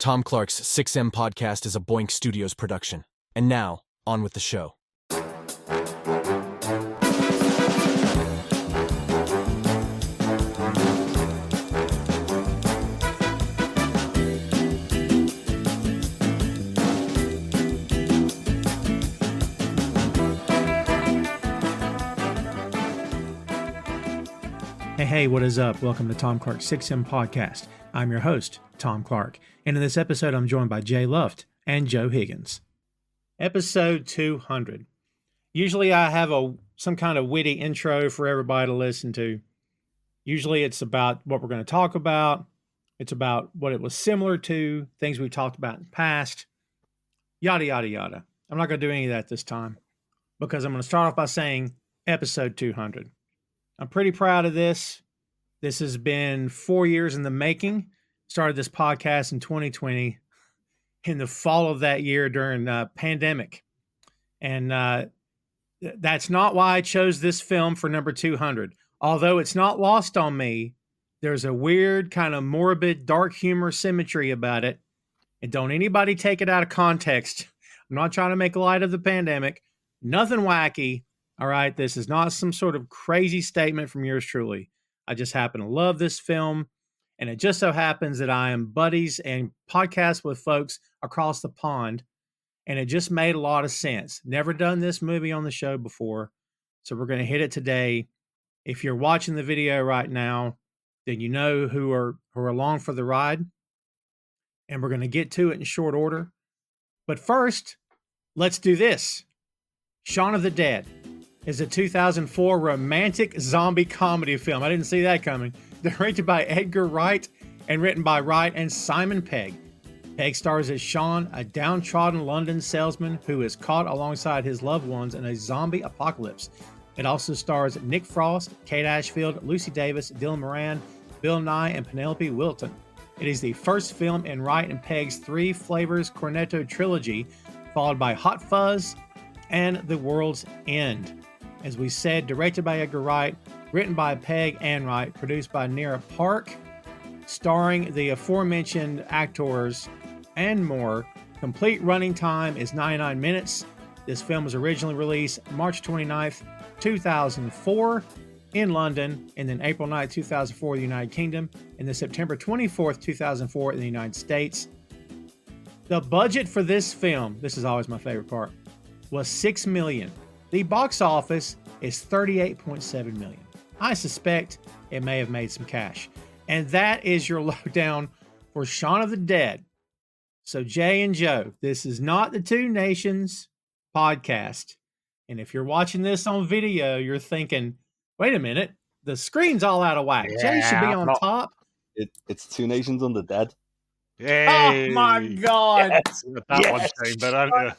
Tom Clark's 6M podcast is a Boink Studios production. And now, on with the show. Hey, what is up? Welcome to Tom Clark's 6M podcast. I'm your host, Tom Clark, and in this episode, I'm joined by Jay Luft and Joe Higgins. Episode 200. Usually I have some kind of witty intro for everybody to listen to. Usually it's about what we're going to talk about. It's about what it was similar to, things we've talked about in the past, yada, yada, yada. I'm not going to do any of that this time because I'm going to start off by saying episode 200. I'm pretty proud of this. This has been 4 years in the making. Started this podcast in 2020 in the fall of that year during pandemic. And that's not why I chose this film for number 200. Although it's not lost on me, there's a weird kind of morbid, dark humor symmetry about it. And don't anybody take it out of context. I'm not trying to make light of the pandemic. Nothing wacky. All right, this is not some sort of crazy statement from yours truly. I just happen to love this film, and it just so happens that I am buddies and podcast with folks across the pond, and it just made a lot of sense. Never done this movie on the show before, so we're going to hit it today. If you're watching the video right now, then you know who are along for the ride, and we're going to get to it in short order. But first, let's do this. Shaun of the Dead is a 2004 romantic zombie comedy film. I didn't see that coming. Directed by Edgar Wright and written by Wright and Simon Pegg. Pegg stars as Shaun, a downtrodden London salesman who is caught alongside his loved ones in a zombie apocalypse. It also stars Nick Frost, Kate Ashfield, Lucy Davis, Dylan Moran, Bill Nye, and Penelope Wilton. It is the first film in Wright and Pegg's Three Flavors Cornetto Trilogy, followed by Hot Fuzz and The World's End. As we said, directed by Edgar Wright, written by Pegg and Wright, produced by Nira Park, starring the aforementioned actors and more. Complete running time is 99 minutes. This film was originally released March 29th, 2004 in London, and then April 9th, 2004 in the United Kingdom, and then September 24th, 2004 in the United States. The budget for this film, this is always my favorite part, was $6 million. The box office is $38.7 million. I suspect it may have made some cash. And that is your lowdown for Shaun of the Dead. So Jay and Joe, this is not the Two Nations podcast. And if you're watching this on video, you're thinking, wait a minute, the screen's all out of whack. Jay should be on top. It's Two Nations on the Dead. Yay. Oh my God. Yes. That one came, but I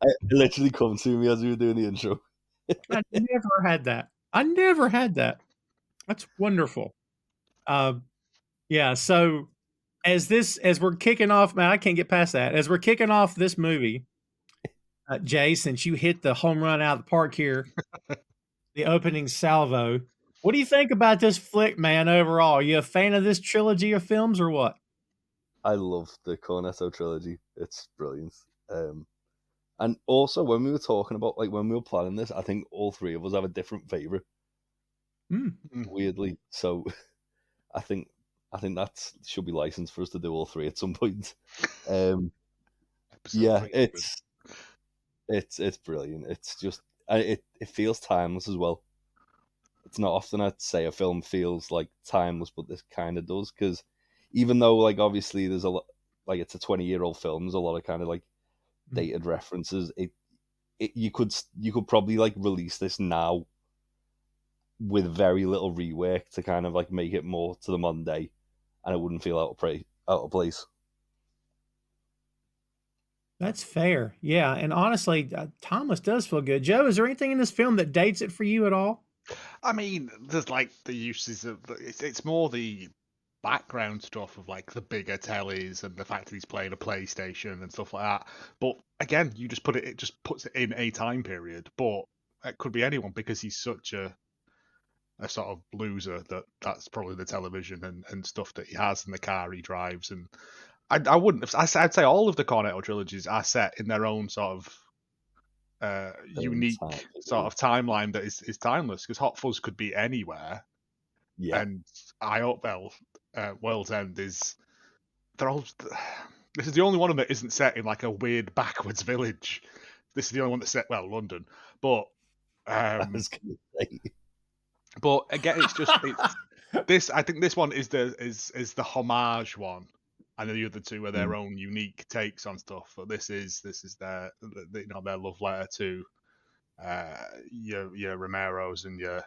It literally come to me as we were doing the intro. I never had that. That's wonderful. Yeah. So as we're kicking off, man, I can't get past that. As we're kicking off this movie, Jay, since you hit the home run out of the park here, the opening salvo, what do you think about this flick, man? Overall, are you a fan of this trilogy of films or what? I love the Cornetto Trilogy. It's brilliant. And also, when we were talking about, when we were planning this, I think all three of us have a different favorite. Weirdly, so I think that should be licensed for us to do all three at some point. Yeah, it's brilliant. It's just it feels timeless as well. It's not often I'd say a film feels like timeless, but this kind of does, because even though obviously there's a lot, it's a 20-year-old film, there's a lot of kind of dated references. You could probably release this now with very little rework to kind of make it more to the modern day, and it wouldn't feel out of place. That's fair. Yeah, and honestly, Thomas does feel good. Joe, is there anything in this film that dates it for you at all? I mean, there's the uses of it's more the background stuff of the bigger tellies and the fact that he's playing a PlayStation and stuff like that. But again, you just it just puts it in a time period. But it could be anyone because he's such a sort of loser that's probably the television and stuff that he has and the car he drives. And I wouldn't have. I'd say all of the Cornetto trilogies are set in their own sort of unique time. sort of timeline that is timeless. Because Hot Fuzz could be anywhere, Yeah, and I hope World's End is. They're all. This is the only one of them that isn't set in like a weird backwards village. This is the only one that's set London, but I was gonna say. but again, it's just this. I think this one is the homage one, and the other two are their own unique takes on stuff. But this is their their love letter to your Romeros and your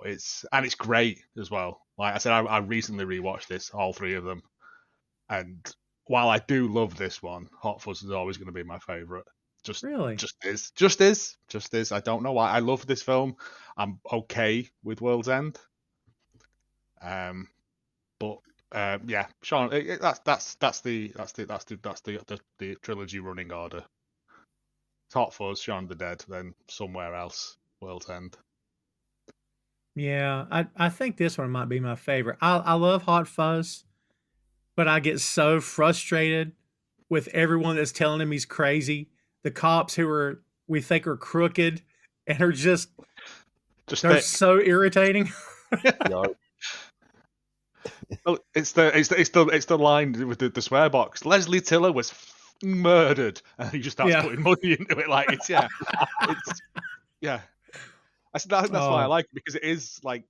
it's great as well. Like I said, I recently rewatched this, all three of them, and while I do love this one, Hot Fuzz is always going to be my favorite. Just is. I don't know why. I love this film. I'm okay with World's End. But yeah, Shaun, that's the trilogy running order. It's Hot Fuzz, Shaun of the Dead, then somewhere else, World's End. Yeah, I think this one might be my favorite. I love Hot Fuzz, but I get so frustrated with everyone that's telling him he's crazy. The cops who we think are crooked and are just they're thick. so irritating. Well, it's the line with the swear box. Leslie Tiller was murdered, and he just starts putting money into it. Like it's yeah. That's why I like it, because it is like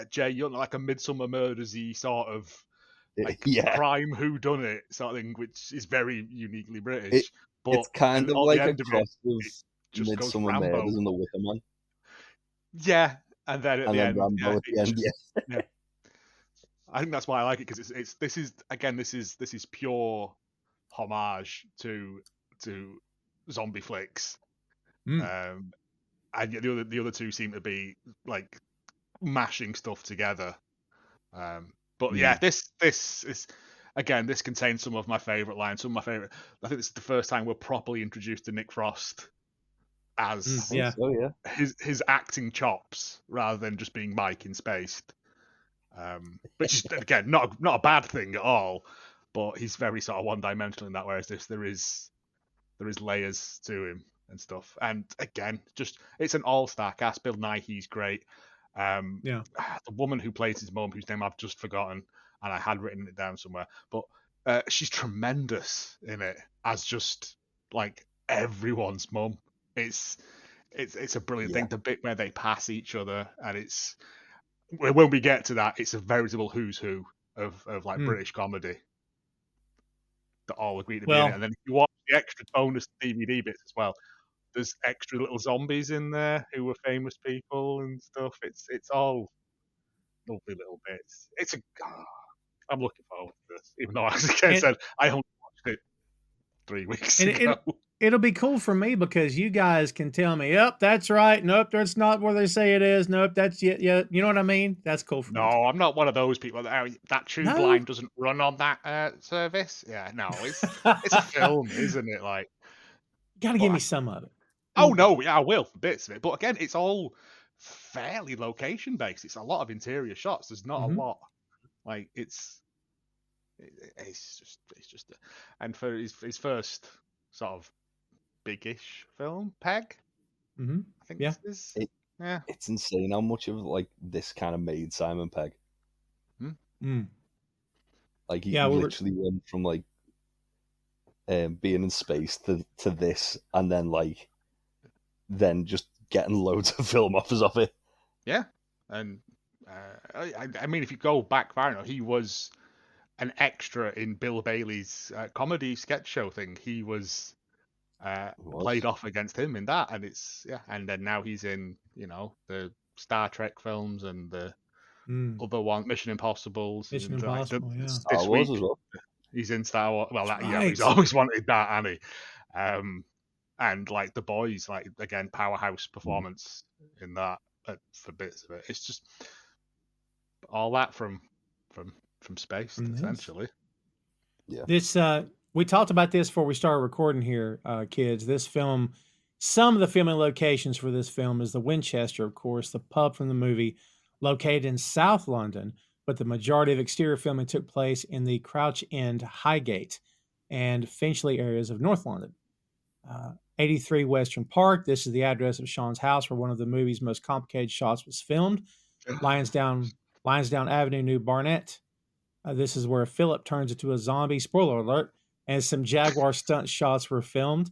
Jay Young, like a Midsummer Murders-y sort of like crime whodunit sort of thing, which is very uniquely British. But it's kind of like a cross of Midsummer Murders and The Wicker Man. Yeah, and then at the end, Rambo at the end. Yeah. I think that's why I like it, because this is pure homage to zombie flicks. And the other two seem to be like mashing stuff together. But yeah, this is again, this contains some of my favorite lines. Some of my favorite. I think this is the first time we're properly introduced to Nick Frost as his acting chops, rather than just being Mike in Spaced. Which is again not a bad thing at all, but he's very sort of one-dimensional in that. Whereas there is layers to him and stuff. And again, just it's an all-star cast. Bill Nighy's great. The woman who plays his mum, whose name I've just forgotten, and I had written it down somewhere, but she's tremendous in it as just like everyone's mum. It's a brilliant thing. The bit where they pass each other, and it's when we get to that, it's a veritable who's who of like British comedy that all agree to be in it. And then if you watch the extra bonus DVD bits as well, there's extra little zombies in there who were famous people and stuff. It's all lovely little bits. I'm looking forward to this, even though, as I said, I only watched it 3 weeks ago. It'll be cool for me because you guys can tell me, yep, that's right. Nope, that's not where they say it is. Nope, that's yeah. You know what I mean? That's cool for me. No, I'm not one of those people. That Tube Line doesn't run on that service. Yeah, no, it's a film, isn't it? Like, gotta give me some of it. Oh no, yeah, I will, bits of it. But again, it's all fairly location based. It's a lot of interior shots. There's not a lot. Like it's just and for his first sort of big-ish film, Peg. I think it's insane how much of like this kind of made Simon Pegg. Like he literally went from like being in Space to this, and then just getting loads of film offers off it. Yeah, and I mean, if you go back far enough, he was an extra in Bill Bailey's comedy sketch show thing. He was played off against him in that, and and then now he's in the Star Trek films and the other one, Mission Impossible. Star Wars as well. He's in Star Wars. Well, he's always wanted that, hasn't he? And like The Boys, like again, powerhouse performance in that for bits of it. It's just all that from Space, essentially. Yeah. This we talked about this before we started recording here, kids. This film, some of the filming locations for this film is the Winchester, of course, the pub from the movie, located in South London, but the majority of exterior filming took place in the Crouch End, Highgate, and Finchley areas of North London. 83 Western Park. This is the address of Shaun's house where one of the movie's most complicated shots was filmed. Lionsdown Avenue, New Barnet. This is where Philip turns into a zombie. Spoiler alert. And some Jaguar stunt shots were filmed.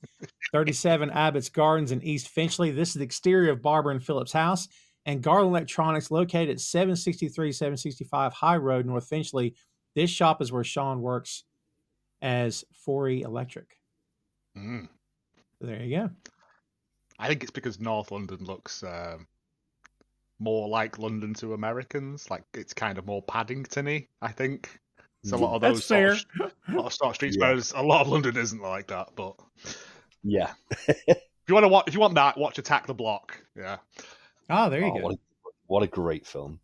37 Abbott's Gardens in East Finchley. This is the exterior of Barbara and Philip's house. And Garland Electronics, located at 763, 765 High Road, North Finchley. This shop is where Shaun works as Forey Electric. Mm. There you go. I think it's because North London looks more like London to Americans. Like it's kind of more Paddington-y, I think. So a lot of those fair. Lot of streets, Yeah. whereas a lot of London isn't like that. But Yeah. if you want that, watch Attack the Block. Yeah. Oh, there you go. What a great film.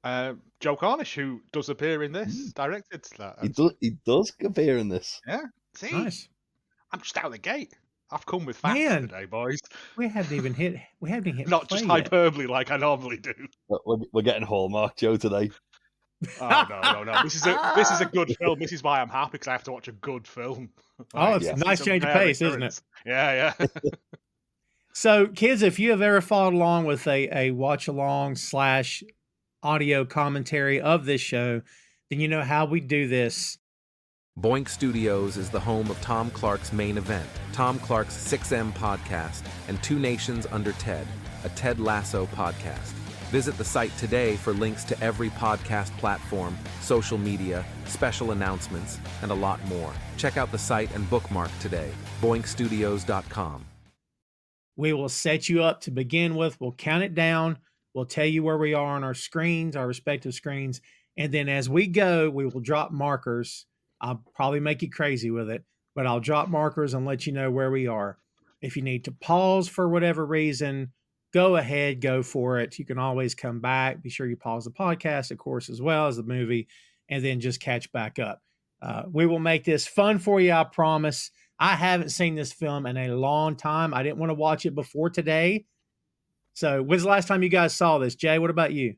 Joe Cornish, who does appear in this, directed that. He does appear in this. Yeah. See, Nice. I'm just out of the gate. I've come with facts today, boys. We haven't even hit. Not play just yet. hyperbole like I normally do. We're getting Hallmark, Joe, today. Oh no! This is a good film. This is why I'm happy, because I have to watch a good film. Oh, it's a nice change of pace, isn't it? Yeah. So, kids, if you have ever followed along with a watch along / audio commentary of this show, then you know how we do this. Boink Studios is the home of Tom Clark's Main Event, Tom Clark's 6M podcast, and Two Nations Under Ted, a Ted Lasso podcast. Visit the site today for links to every podcast platform, social media, special announcements, and a lot more. Check out the site and bookmark today, boinkstudios.com. We will set you up to begin with. We'll count it down. We'll tell you where we are on our screens, our respective screens. And then as we go, we will drop markers. I'll probably make you crazy with it, but I'll drop markers and let you know where we are. If you need to pause for whatever reason, go ahead, go for it. You can always come back. Be sure you pause the podcast, of course, as well as the movie, and then just catch back up. We will make this fun for you, I promise. I haven't seen this film in a long time. I didn't want to watch it before today. So when's the last time you guys saw this? Jay, what about you?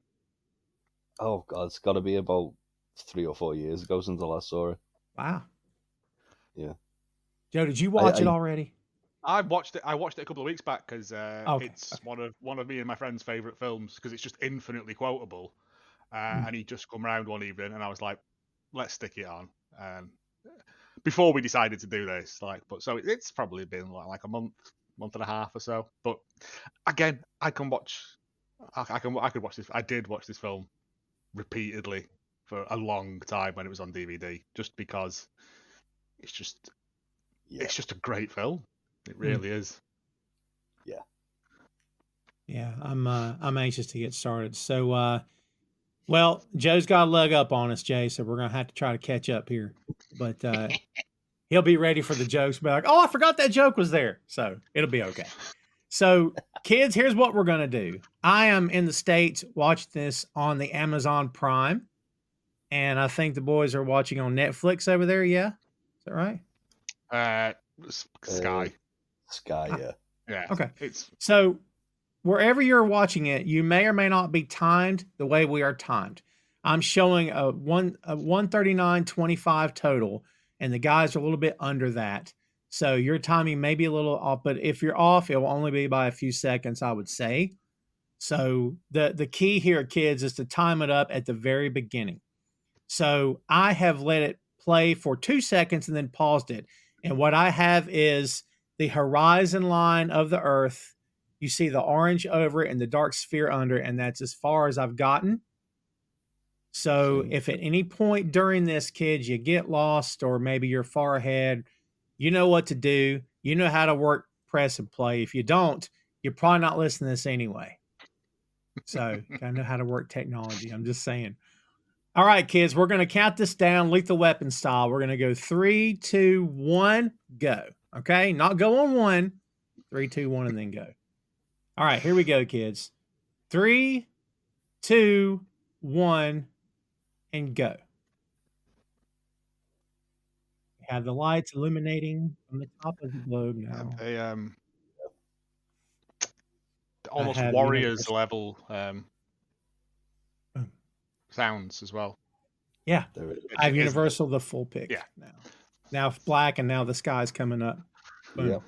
Oh, God, it's got to be about 3 or 4 years ago since I last saw it. Wow. Yeah. Joe, did you watch it already? I watched it a couple of weeks back because Okay. it's one of me and my friend's favourite films because it's just infinitely quotable. And he just come round one evening and I was like, let's stick it on. Before we decided to do this, so it's probably been like a month and a half or so. But again, I could watch this. I did watch this film repeatedly for a long time when it was on DVD, just because it's just a great film. It really is. Yeah, I'm anxious to get started. So, well, Joe's got a leg up on us, Jay, so we're gonna have to try to catch up here. But he'll be ready for the jokes. Be like, oh, I forgot that joke was there. So it'll be okay. So, kids, here's what we're gonna do. I am in the States watching this on the Amazon Prime, and I think the boys are watching on Netflix over there. Yeah, is that right? Sky. Sky, Yeah. Okay. It's So wherever you're watching it, you may or may not be timed the way we are timed. I'm showing a 139.25 total, and the guys are a little bit under that. So your timing may be a little off, but if you're off, it will only be by a few seconds, I would say. So the key here, kids, is to time it up at the very beginning. So I have let it play for 2 seconds and then paused it. And what I have is the horizon line of the Earth. You see the orange over it and the dark sphere under it, and that's as far as I've gotten. So if at any point during this, kids, you get lost or maybe you're far ahead, you know what to do. You know how to work, press, and play. If you don't, you're probably not listening to this anyway. So you gotta know how to work technology. I'm just saying. All right, kids, we're going to count this down lethal weapon style. We're going to go 3, 2, 1, go. Okay? Not go on 1. 3, 2, 1, and then go. All right, here we go, kids. 3, 2, 1, and go. We have the lights illuminating from the top of the globe now. they almost have Warriors universal- level sounds as well. Yeah, There it is. I have Which is- Universal the full pick Yeah. now. Now black, and now the sky's coming up. Boom. Yep.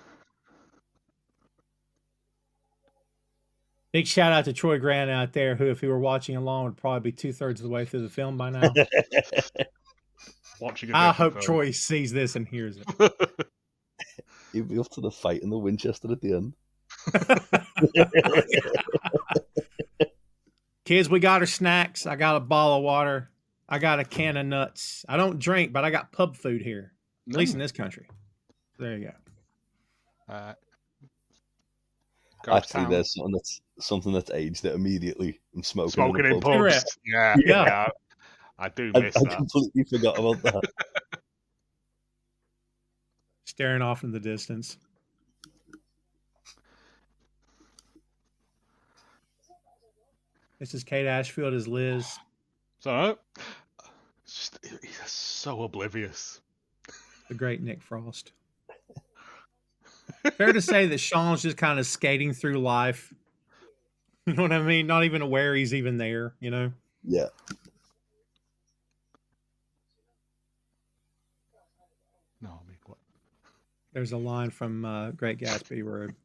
Big shout out to Troy Grant out there, who, if he were watching along, would probably be 2/3 of the way through the film by now. Watching I hope Troy sees this and hears it. He'll be up to the fight in the Winchester at the end. Kids, we got our snacks. I got a bottle of water. I got a can of nuts. I don't drink, but I got pub food here, at least in this country. There you go. Actually, there's something that's aged it immediately. I'm smoking in pub. pubs. Yeah. I do miss I that. completely forgot about that. Staring off in the distance. This is Kate Ashfield as Liz. So, he's so oblivious. The great Nick Frost. Fair to say that Shaun's just kind of skating through life. You know what I mean? Not even aware he's even there, you know? Yeah. No, I mean, what? There's a line from Great Gatsby where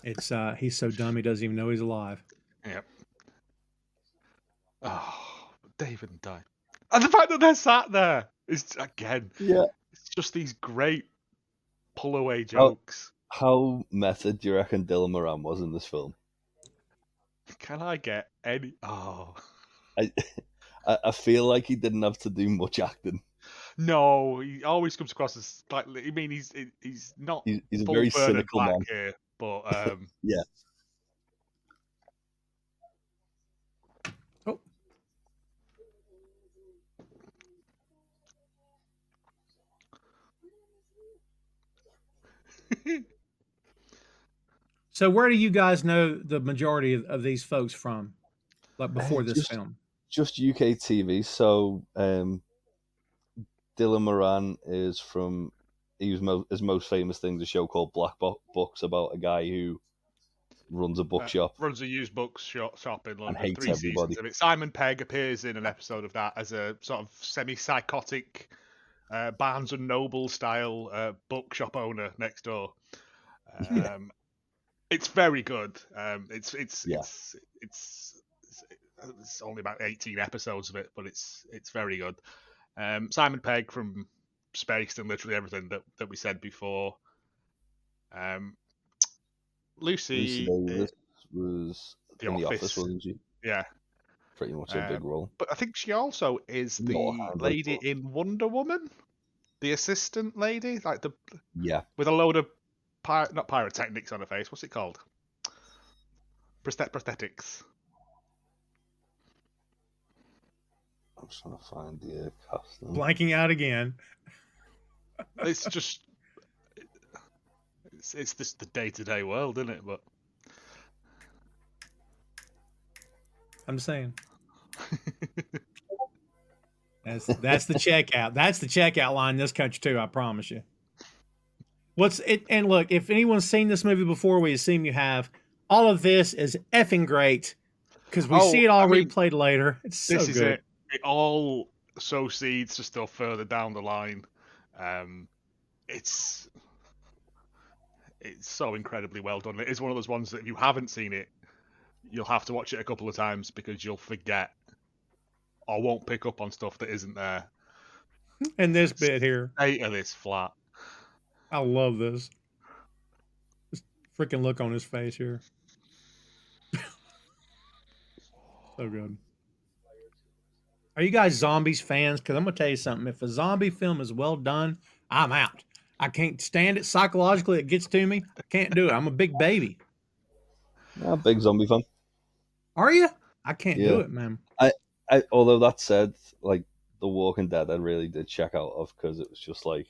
it's he's so dumb he doesn't even know he's alive. Yep. Oh, David and Di. And the fact that they're sat there is, again, it's just these great pull away jokes. How method do you reckon Dylan Moran was in this film? Can I get any? Oh, I feel like he didn't have to do much acting. no, he always comes across as like. I mean, he's not. He's a full very Bernard cynical Black man. here, but Yeah. Oh. So where do you guys know the majority of these folks from? Like before this film? Just UK TV. So Dylan Moran is from his most famous thing, a show called Black Books, about a guy who runs a bookshop. Runs a used books shop in London. hates 3 everybody. seasons of it. Simon Pegg appears in an episode of that as a sort of semi-psychotic Barnes and Noble style bookshop owner next door. It's very good. It's only about 18 episodes of it, but it's very good. Simon Pegg from Spaced and literally everything that we said before. Lucy Davis was The in The Office. Office, wasn't she? Yeah. Pretty much a big role. But I think she also is the lady in Wonder Woman, the assistant lady, like with a load of not pyrotechnics on her face. What's it called? Prosthetics. I'm just trying to find the casting. Blanking out again. It's just it's just the day-to-day world, isn't it? But I'm saying. That's the checkout. That's the checkout line in this country too, I promise you. What's it? And look, if anyone's seen this movie before, we assume you have. All of this is effing great because we see it all replayed later. It's so this is good. it. It all sows seeds to stuff further down the line. It's so incredibly well done. It is one of those ones that if you haven't seen it, you'll have to watch it a couple of times because you'll forget or won't pick up on stuff that isn't there. And this bit here. 8 of this flat. I love this. Just freaking look on his face here. So good. Are you guys zombies fans? Because I'm going to tell you something. If a zombie film is well done, I'm out. I can't stand it psychologically. It gets to me. I can't do it. I'm a big baby. I'm a big zombie fan. Are you? I can't do it, man. Although that said, like The Walking Dead, I really did check out of because it was just like,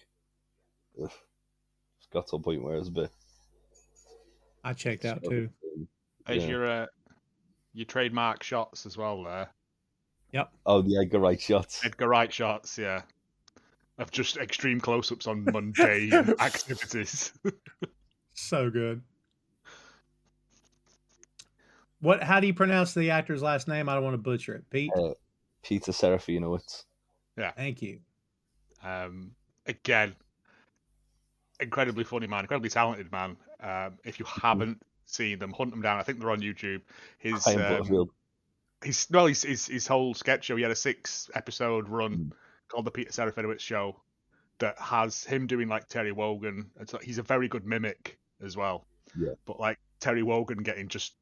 it's got to a point where it's a bit. I checked out too. As your trademark shots as well there. Yep. Oh, the Edgar Wright shots. Edgar Wright shots, yeah. Of just extreme close-ups on mundane activities. So good. How do you pronounce the actor's last name? I don't want to butcher it. Pete? Peter Serafinowicz. Yeah. Thank you. Again, incredibly funny man, incredibly talented man. If you haven't seen them, hunt them down. I think they're on YouTube. Ryan Butterfield. His whole sketch show. He had a 6-episode run called the Peter Serafinowicz Show that has him doing like Terry Wogan. He's a very good mimic as well. Yeah. But like Terry Wogan getting just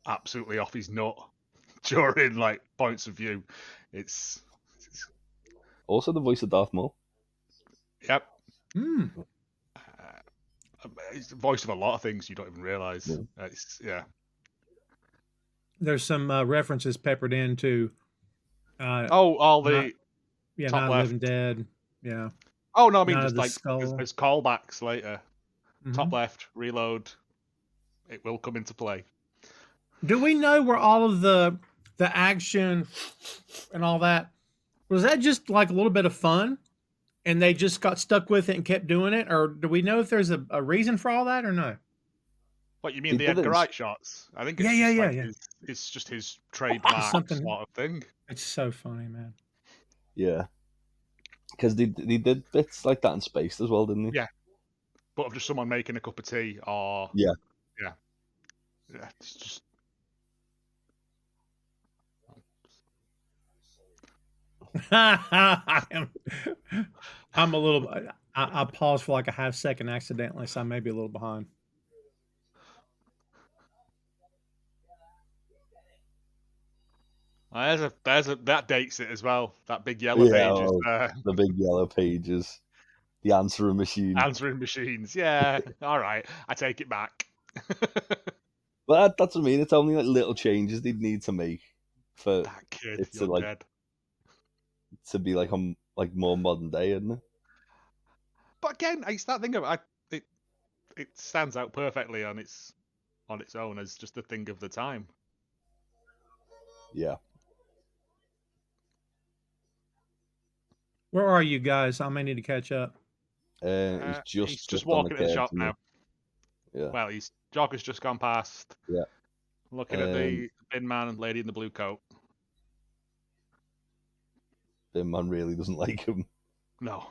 absolutely off his nut during like points of view. It's Also the voice of Darth Maul. Yep. Hmm. It's the voice of a lot of things you don't even realize. Yeah. There's some references peppered into. All the Night top of the left. Living Dead. Yeah. Oh no, I mean Night of just the like Skull. as callbacks later. Mhm. Top left, reload. It will come into play. Do we know where all of the action and all that was? That just like a little bit of fun, and they just got stuck with it and kept doing it, or do we know if there's a reason for all that or no? What you mean They the did it Edgar in- Wright shots? I think it's Yeah. It's just his trademark Something- sort of thing. It's so funny, man. Yeah. Because they did bits like that in Space as well, didn't they? Yeah. But of just someone making a cup of tea or Yeah. It's just I'm a little. I paused for like a half second accidentally, so I may be a little behind. that dates it as well. That big yellow page is The big yellow pages. The answering machine. answering machines. Yeah, all right, I take it back. But that's what I mean. It's only like little changes they'd need to make for That kid, it's you're like- dead. to be like more modern day, isn't it? But again, I start thinking of it stands out perfectly on its own as just a thing of the time. Yeah. Where are you guys? I may need to catch up. He's just on the walking at the curb shop to me. now. Yeah. Well, Jogger's just gone past. Yeah. Looking at the bin man and lady in the blue coat. Bin man really doesn't like him. No.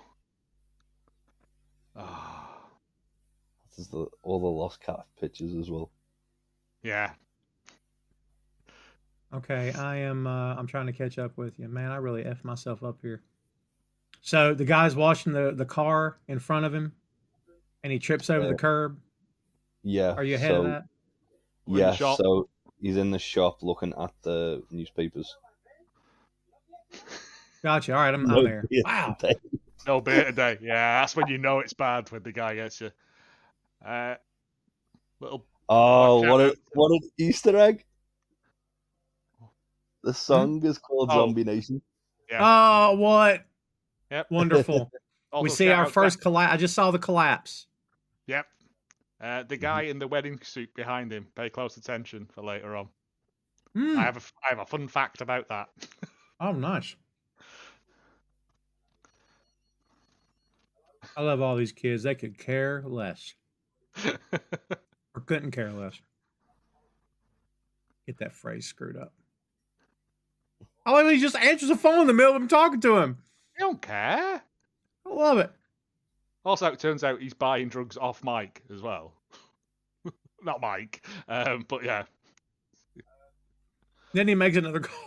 Ah. This is all the lost cat pictures as well. Yeah. Okay, I am. I'm trying to catch up with you, man. I really effed myself up here. So the guy's washing the car in front of him, and he trips over the curb. Yeah. Are you ahead of that? We're in the shop. So he's in the shop looking at the newspapers. Gotcha. All right, I'm No there. beer Wow. today. No beer today. Yeah, that's when you know it's bad when the guy gets you. Little. Oh, Black what an Easter egg! The song is called Oh. Zombie Nation. Oh, what? Yep. Wonderful. Also We see shout our out first collapse. I just saw the collapse. Yep. The guy in the wedding suit behind him. Pay close attention for later on. Hmm. I have a fun fact about that. Oh, nice. I love all these kids. They could care less, or couldn't care less. Get that phrase screwed up. I like when he just answers the phone in the middle of him talking to him. I don't care. I love it. Also, it turns out he's buying drugs off Mike as well. Not Mike, but yeah. Then he makes another call.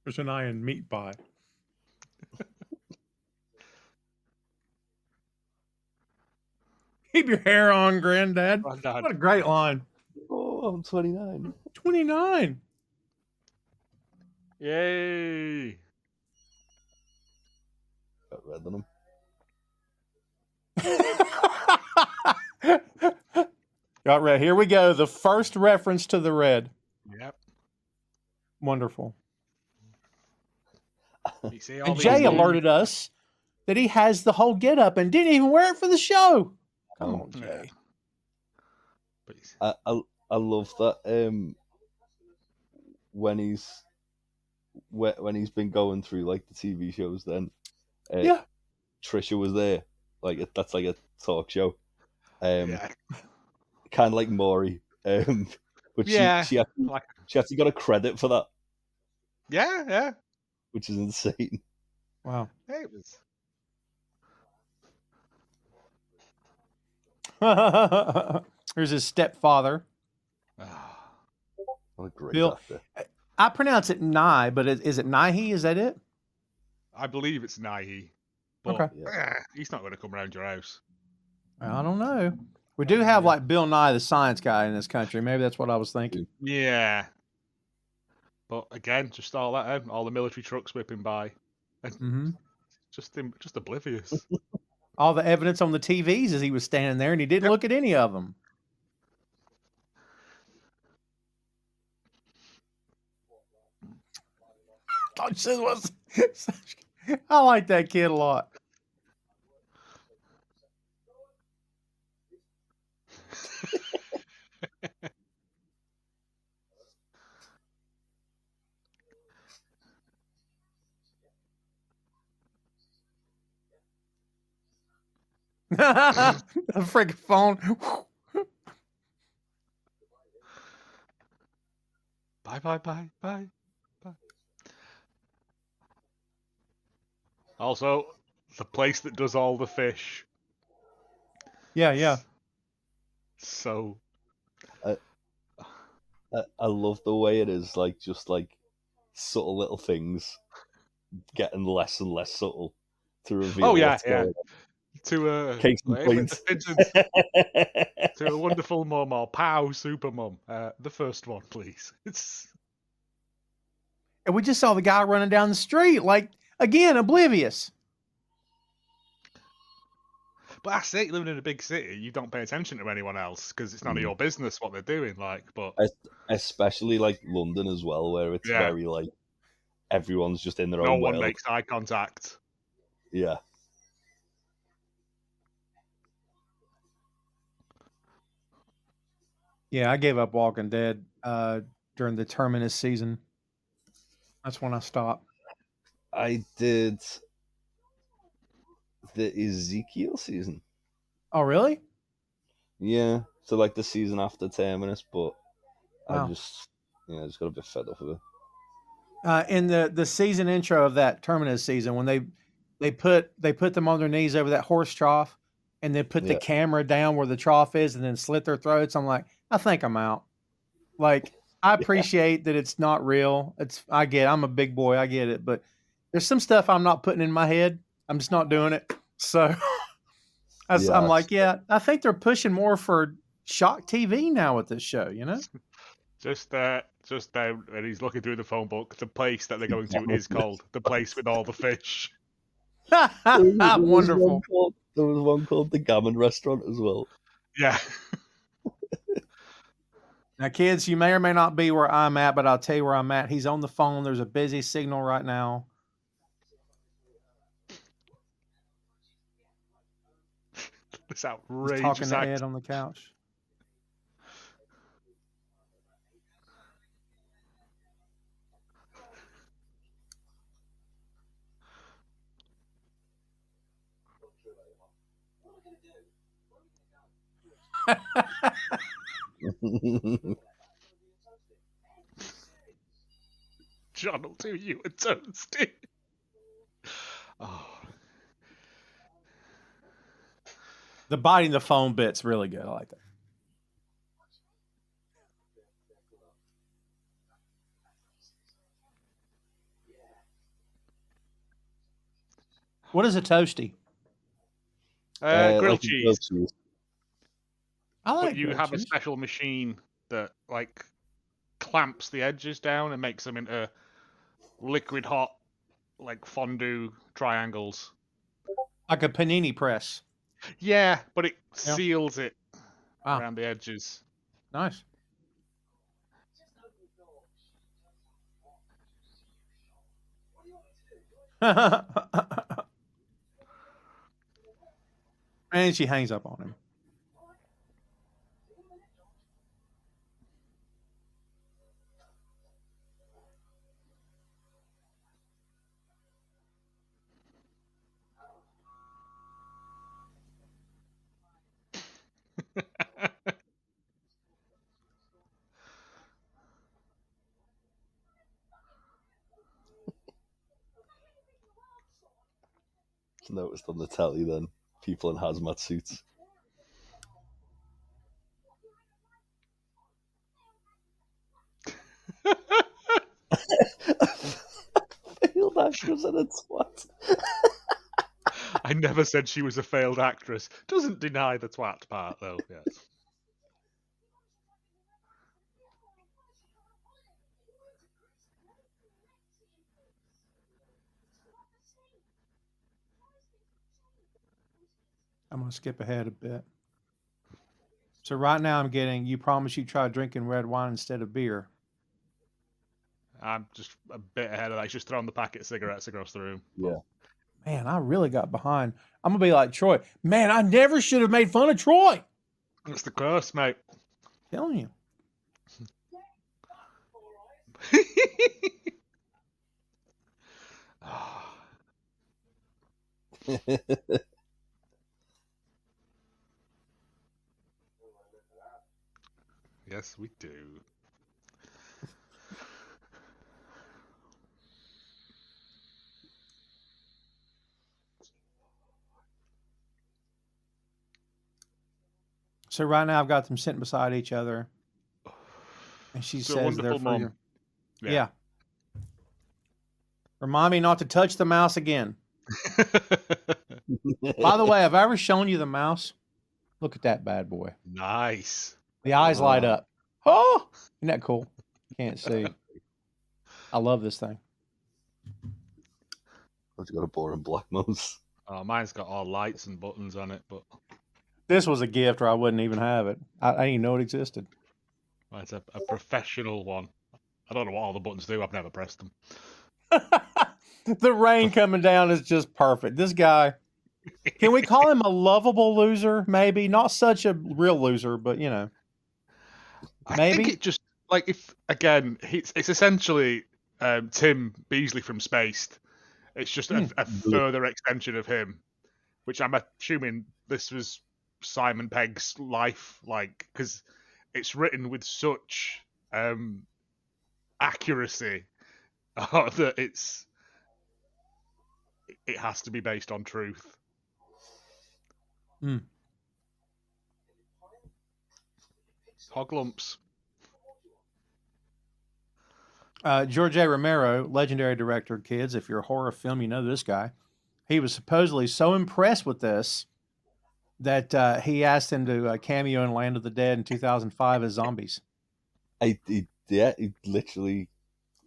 There's an eye in meat pie. Keep your hair on, Granddad. Granddad. What a great line. Oh, I'm 29. 29. Yay! Got red on him. Got red. Here we go. The first reference to the red. Yep. Wonderful. You see all And these Jay new- alerted us that he has the whole get up and didn't even wear it for the show. Come on, Yeah. Jay. But he's- I love that when when he's been going through like the TV shows, then Yeah. Trisha was there. Like that's like a talk show. Yeah. Kind of like Maury. But Yeah. she actually got a credit for that, Yeah. which is insane. Wow. Hey, it was. There's his stepfather, What a great Bill. actor. I pronounce it Nye, but is it Nighy? Is that it? I believe it's Nighy, but Okay. he's not going to come around your house. I don't know. We do have like Bill Nye, the science guy in this country. Maybe that's what I was thinking. Yeah. But again, just all that, all the military trucks whipping by, and just oblivious. All the evidence on the TVs as he was standing there, and he didn't look at any of them. I like that kid a lot. A freaking phone. Bye. Also, the place that does all the fish. Yeah. So. I love the way it is, like just like subtle little things getting less and less subtle to reveal. Oh yeah. What's going on. To Case in point. To a wonderful mum or pow super mum. The first one, please. And we just saw the guy running down the street, like, again, oblivious. But that's it. Living in a big city, you don't pay attention to anyone else because it's none of your business what they're doing. Like, but especially like London as well, where it's very like everyone's just in their no own one world. makes eye contact. Yeah. Yeah, I gave up Walking Dead during the Terminus season. That's when I stopped. I did the Ezekiel season. Oh, really? Yeah. So like the season after Terminus, but Wow. I just got a bit fed up of it. In the season intro of that Terminus season, when they put them on their knees over that horse trough, and then put the camera down where the trough is, and then slit their throats, I'm like, I think I'm out. Like, I appreciate that it's not real. I'm a big boy, I get it, but there's some stuff I'm not putting in my head. I'm just not doing it. So I'm like, I think they're pushing more for shock TV now with this show, you know? Just down, and he's looking through the phone book. The place that they're going to is called The Place with All the Fish. Wonderful. There was one called the Gammon Restaurant as well. Yeah. Now, kids, you may or may not be where I'm at, but I'll tell you where I'm at. He's on the phone. There's a busy signal right now. This outrageous. He's talking to Ed on the couch. John will do you a toasty. Oh. The biting the phone bit's really good. I like that. What is a toasty? Grilled cheese. I like but you have a special machine that like clamps the edges down and makes them into liquid hot, like fondue triangles. Like a panini press. Yeah, but it seals it around the edges. Nice. And she hangs up on him. noticed on the telly then people in hazmat suits. Failed actress and a twat. I never said she was a failed actress. Doesn't deny the twat part, though. Yes. I'm going to skip ahead a bit. So right now I'm getting, you promise you try drinking red wine instead of beer. I'm just a bit ahead of that. He's just throwing the packet of cigarettes across the room. Yeah. Man, I really got behind. I'm going to be like Troy. Man, I never should have made fun of Troy. That's the curse, mate. Telling you. Yes, we do. So right now I've got them sitting beside each other. And she So says they're wonderful for mum. your... Yeah. Yeah. Remind me not to touch the mouse again. By the way, have I ever shown you the mouse? Look at that bad boy. Nice. The eyes light up. Oh, isn't that cool? Can't see. I love this thing. I've got a boring black mouse. Oh, mine's got all lights and buttons on it, but This was a gift, or I wouldn't even have it. I didn't even know it existed. mine's a professional one. I don't know what all the buttons do. I've never pressed them. The rain coming down is just perfect. This guy, can we call him a lovable loser? Maybe not such a real loser, but you know, I maybe. think it just like if again, it's essentially Tim Beasley from Spaced. It's just a further extension of him, which I'm assuming this was Simon Pegg's life, like because it's written with such accuracy that it has to be based on truth. Hog lumps. George A. Romero, legendary director, kids. If you're a horror film, you know this guy. He was supposedly so impressed with this that he asked him to cameo in Land of the Dead in 2005 as zombies. He literally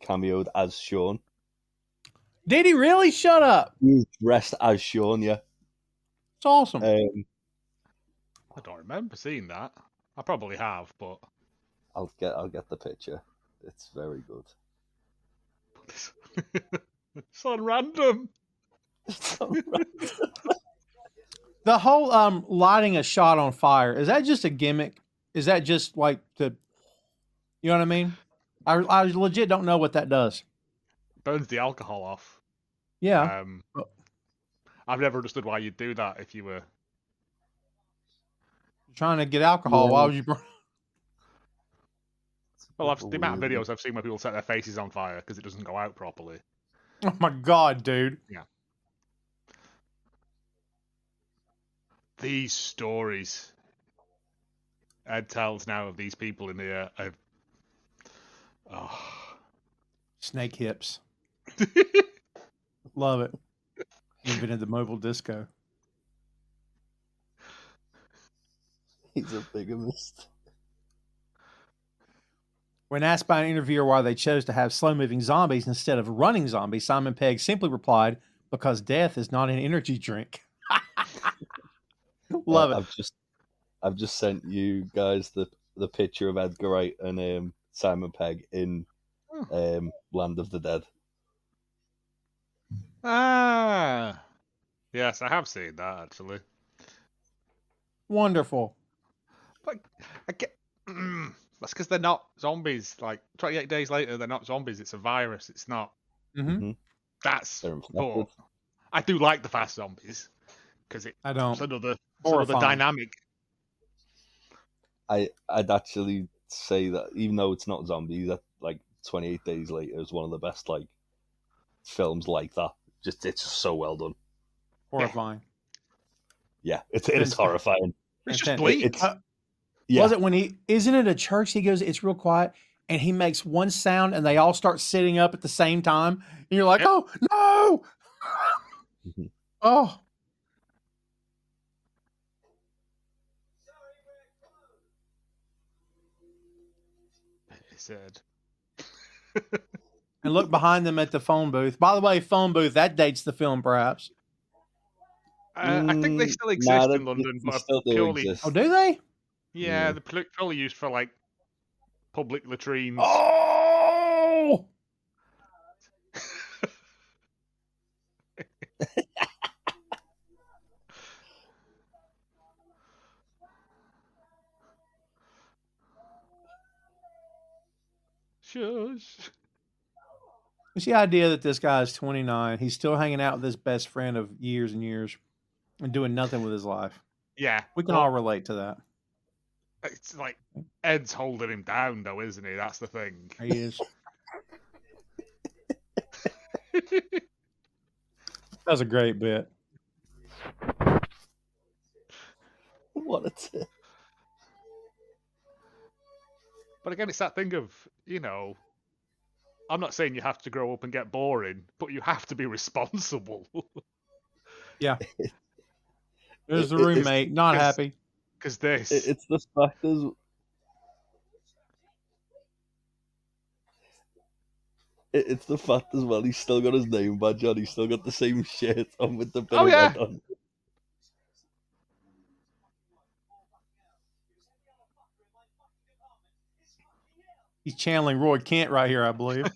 cameoed as Shaun. Did he really? Shut up. He was dressed as Shaun, yeah. It's awesome. I don't remember seeing that. I probably have, but I'll get the picture. It's very good. it's on random. The whole lighting a shot on fire, is that just a gimmick? Is that just like to, you know what I mean? I legit don't know what that does. Burns the alcohol off. Yeah. I've never understood why you'd do that if you were Trying to get alcohol. Yeah. Why would you burn? Well, the amount of videos I've seen where people set their faces on fire because it doesn't go out properly. Oh my God, dude. Yeah. These stories Ed tells now of these people in the Snake hips. Love it. Invented the mobile disco. He's a bigamist. When asked by an interviewer why they chose to have slow-moving zombies instead of running zombies, Simon Pegg simply replied, "Because death is not an energy drink." Love it. I've just sent you guys the picture of Edgar Wright and Simon Pegg in Land of the Dead. Ah, yes, I have seen that actually. Wonderful. But I get that's because they're not zombies. Like 28 days later, they're not zombies. It's a virus. It's not. Mm-hmm. That's. They're But infected. I do like the fast zombies because I don't. it's another Horrifying. dynamic. I'd actually say that even though it's not zombies, that like 28 Days Later is one of the best like films like that. It's just so well done. Horrifying. Yeah, it is horrifying. It's just Intense. bleak. Yeah. Was it when isn't it a church? He goes, it's real quiet, and he makes one sound, and they all start sitting up at the same time, and you're like, Yep. oh no, oh. He said. And look behind them at the phone booth. By the way, phone booth, that dates the film, perhaps. I think they still exist Nah, in London, they but still do purely, exist. Oh, do they? yeah, Yeah. they're purely used for like public latrines. Oh! Shush. It's the idea that this guy is 29. He's still hanging out with his best friend of years and years and doing nothing with his life. Yeah, We can but all relate to that. it's like Ed's holding him down, though, isn't he? That's the thing. He is. That was a great bit. What a tip. But again, it's that thing of, I'm not saying you have to grow up and get boring, but you have to be responsible. Yeah. There's the roommate, not happy. Because this. It's the fact is. It's the fact as well. He's still got his name badge on. He's still got the same shirt on with the bit of red on. He's channeling Roy Kent right here, I believe.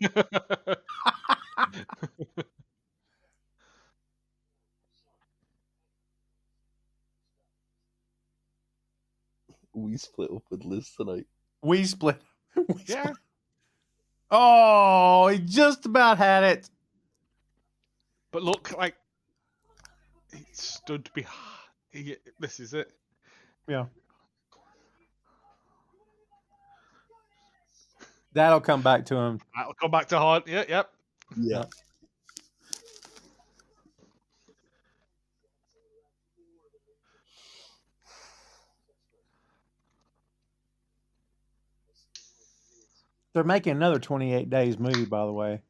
We split up with Liz tonight. We split. Yeah. Oh, he just about had it. But look, like, he stood behind. This is it. Yeah. That'll come back to him. That'll come back to haunt. Yeah, yep. Yeah. They're making another 28 Days movie, by the way.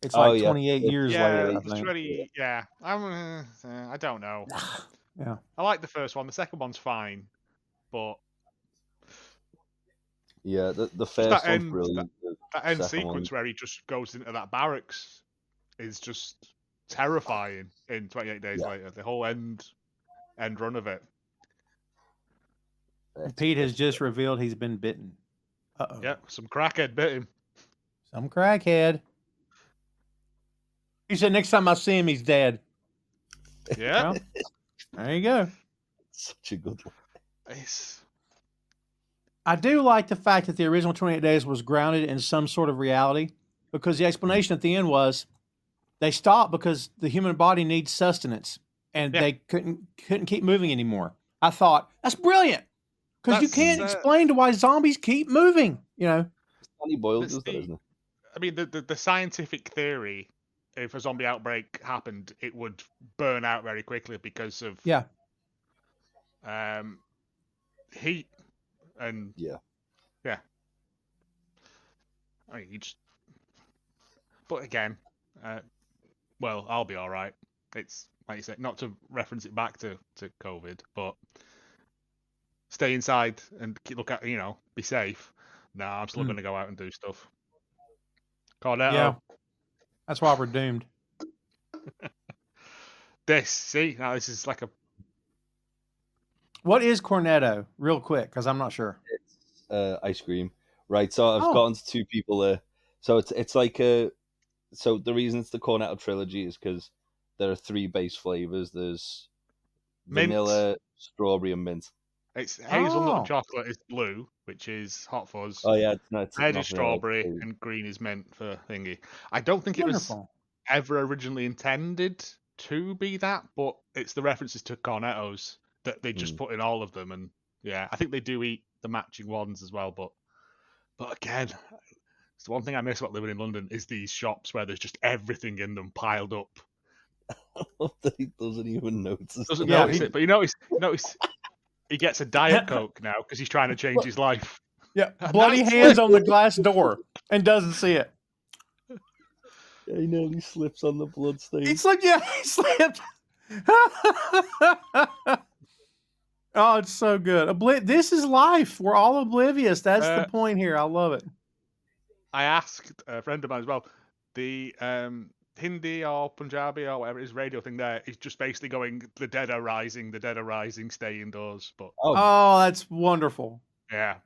It's like 28 years later, I it's think. really, yeah. I don't know. Yeah. I like the first one. The second one's fine, but Yeah, the first one's brilliant. That end sequence where he just goes into that barracks is just terrifying in 28 Days Later. The whole end run of it. Pete has just revealed he's been bitten. Uh-oh. Yeah, some crackhead bit him. Some crackhead. He said next time I see him, he's dead. Yeah. Well, there you go. Such a good one. I do like the fact that the original 28 Days was grounded in some sort of reality, because the explanation at the end was they stopped because the human body needs sustenance and they couldn't keep moving anymore. I thought, that's brilliant, because you can't explain to why zombies keep moving, Danny Boyle does that, isn't it? I mean, the scientific theory, if a zombie outbreak happened, it would burn out very quickly because of heat and yeah. I mean, but again, well, I'll be all right. It's like you said, not to reference it back to COVID, but stay inside and look at be safe. Nah, I'm still going to go out and do stuff. Cornetto. Yeah, that's why we're doomed. This is like a. What is Cornetto, real quick? Because I'm not sure. It's ice cream, right? So I've gotten to two people there. So it's like so the reason it's the Cornetto Trilogy is because there are 3 base flavors. There's vanilla, strawberry, and mint. It's hazelnut and chocolate is blue, which is Hot Fuzz. Oh yeah, it's red is strawberry and green is mint for thingy. I don't think it was ever originally intended to be that, but it's the references to Cornettos that they just put in all of them, and I think they do eat the matching ones as well. But again, it's the one thing I miss about living in London is these shops where there's just everything in them piled up. that he doesn't even notice. Doesn't Yeah, notice it, but you notice he gets a Diet Coke now because he's trying to change his life. Yeah, And bloody that's hands on the glass door and doesn't see it. Yeah, he nearly slips on the bloodstain. He slipped. Yeah, he slipped. Oh, it's so good. This is life. We're all oblivious. That's the point here. I love it. I asked a friend of mine as well, the Hindi or Punjabi or whatever it is radio thing there is just basically going, the dead are rising, stay indoors. But Oh, that's wonderful. yeah.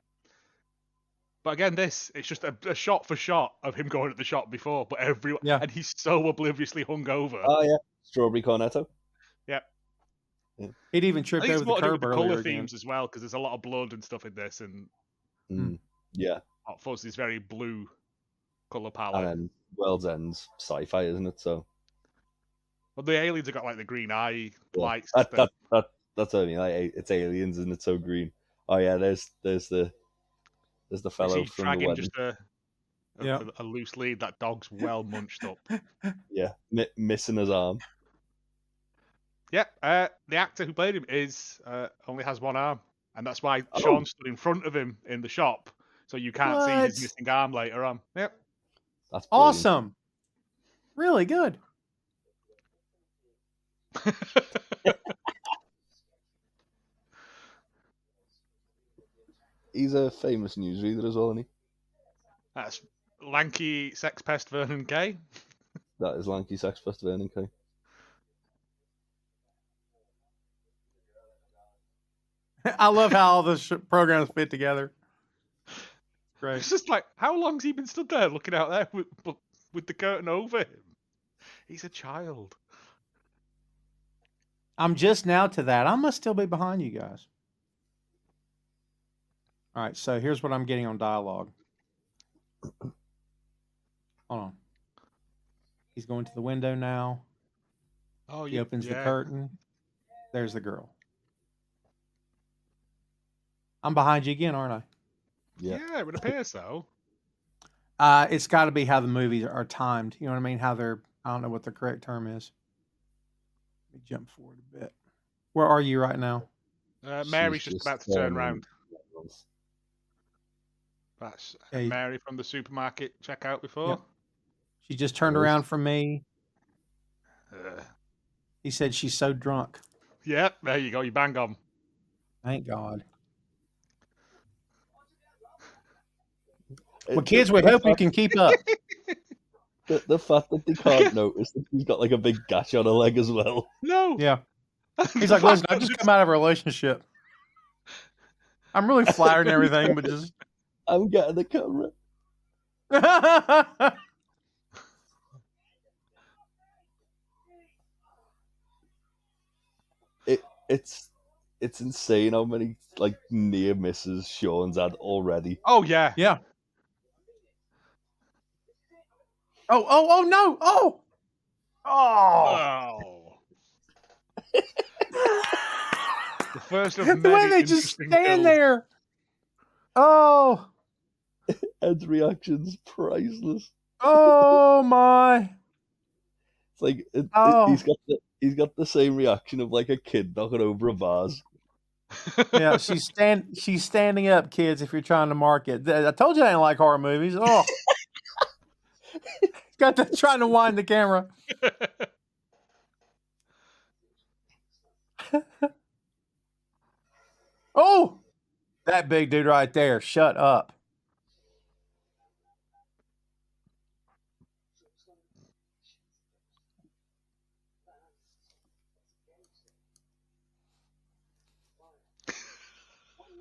But again, it's just a shot for shot of him going at the shop before, but everyone, Yeah. and he's so obliviously hungover. Oh yeah, strawberry cornetto. Yep. It even I tripped think it's over more the to do curb with the earlier colour again. themes as well, because there's a lot of blood and stuff in this, and Yeah. Hot Fuzz is very blue colour And palette. then World's End's sci-fi, isn't it? So But the aliens have got like the green eye lights. that's what I mean. Like, it's aliens, isn't it? So green. Oh yeah, there's the fellow He's from the dragging wedding. just a loose lead. That dog's well munched up. Yeah, missing his arm. Yep. The actor who played him only has one arm, and that's why Oh. Shaun stood in front of him in the shop, so you can't see his missing arm later on. Yep. That's brilliant. Awesome. Really good. He's a famous newsreader as well, isn't he? That's lanky sex pest Vernon Kay. That is lanky sex pest Vernon Kay. I love how all the programs fit together. Great. It's just like, how long's he been stood there looking out there with the curtain over him? He's a child. I'm just now to that. I must still be behind you guys. All right, so here's what I'm getting on dialogue. Hold on. He's going to the window now. Oh, He opens the curtain. There's the girl. I'm behind you again, aren't I? Yeah, it would appear so. It's got to be how the movies are timed. You know what I mean? How they're, I don't know what the correct term is. Let me jump forward a bit. Where are you right now? Mary's just about to turn around. That's Hey. Mary from the supermarket checkout before. Yep. She just turned around from me. Uh, He said she's so drunk. Yep, there you go. You bang on. Thank God. Well, kids, we hope you can keep up. The fact that they can't notice that she's got like a big gash on her leg as well. No. Yeah. He's like, listen, I've just come out of a relationship. I'm really flattered and everything, but just. I'm getting the camera. It's insane how many like near misses Shaun's had already. Oh yeah. Yeah. Oh no. Oh. The first of The many way they just interesting stand kills. there. Oh. Ed's reaction's priceless. Oh my. It's like Oh. he's got the same reaction of like a kid knocking over a vase. Yeah, she's standing up, kids, if you're trying to market. I told you I didn't like horror movies. Oh. Got that trying to wind the camera. Oh, that big dude right there. Shut up.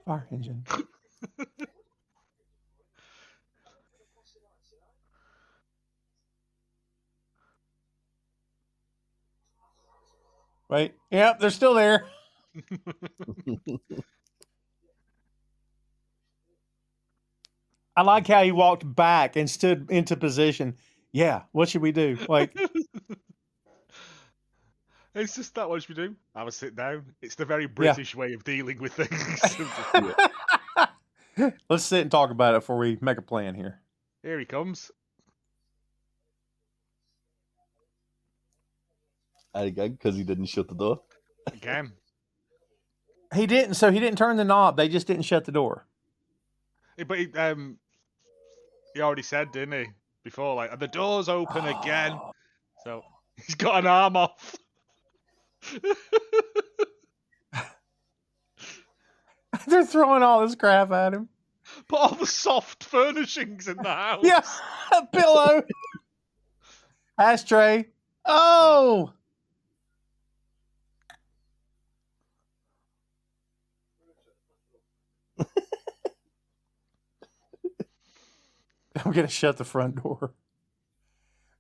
Fire engine. Wait. Yep, they're still there. I like how he walked back and stood into position. Yeah, what should we do? Like, It's just that what should we do? Have a sit down. It's the very British way of dealing with things. let's sit and talk about it before we make a plan here. Here he comes. And again, because he didn't shut the door. Again. He didn't. So he didn't turn the knob. They just didn't shut the door. But he already said, didn't he, before, like, the door's open again. So he's got an arm off. They're throwing all this crap at him. Put all the soft furnishings in the house. Yeah, a pillow, ashtray. Oh, I'm gonna shut the front door.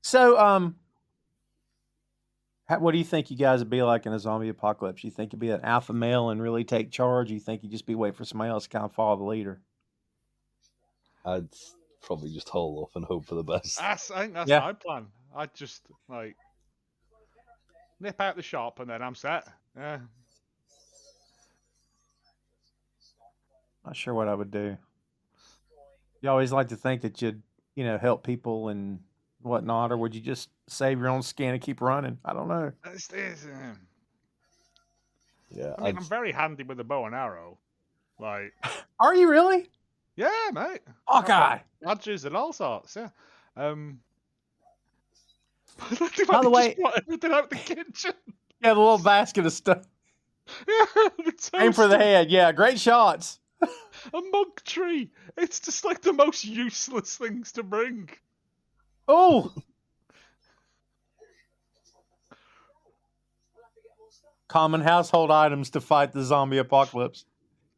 So, what do you think you guys would be like in a zombie apocalypse? You think you'd be an alpha male and really take charge? You think you'd just be waiting for somebody else to kind of follow the leader? I'd probably just hold off and hope for the best. I think that's Yeah. my plan. I'd just, like, nip out the shop and then I'm set. Yeah. Not sure what I would do. You always like to think that you'd, help people and whatnot, or would you just save your own skin and keep running? I don't know. Yeah, I mean, I'm very handy with a bow and arrow. Like, Are you really? yeah, mate. Oh, God. Badges and all sorts, yeah. By the way- just brought everything out the kitchen. Yeah, the little basket of stuff. Yeah, the Aim for the toaster, head. Yeah, great shots. a mug tree. It's just like the most useless things to bring. Oh. Common household items to fight the zombie apocalypse.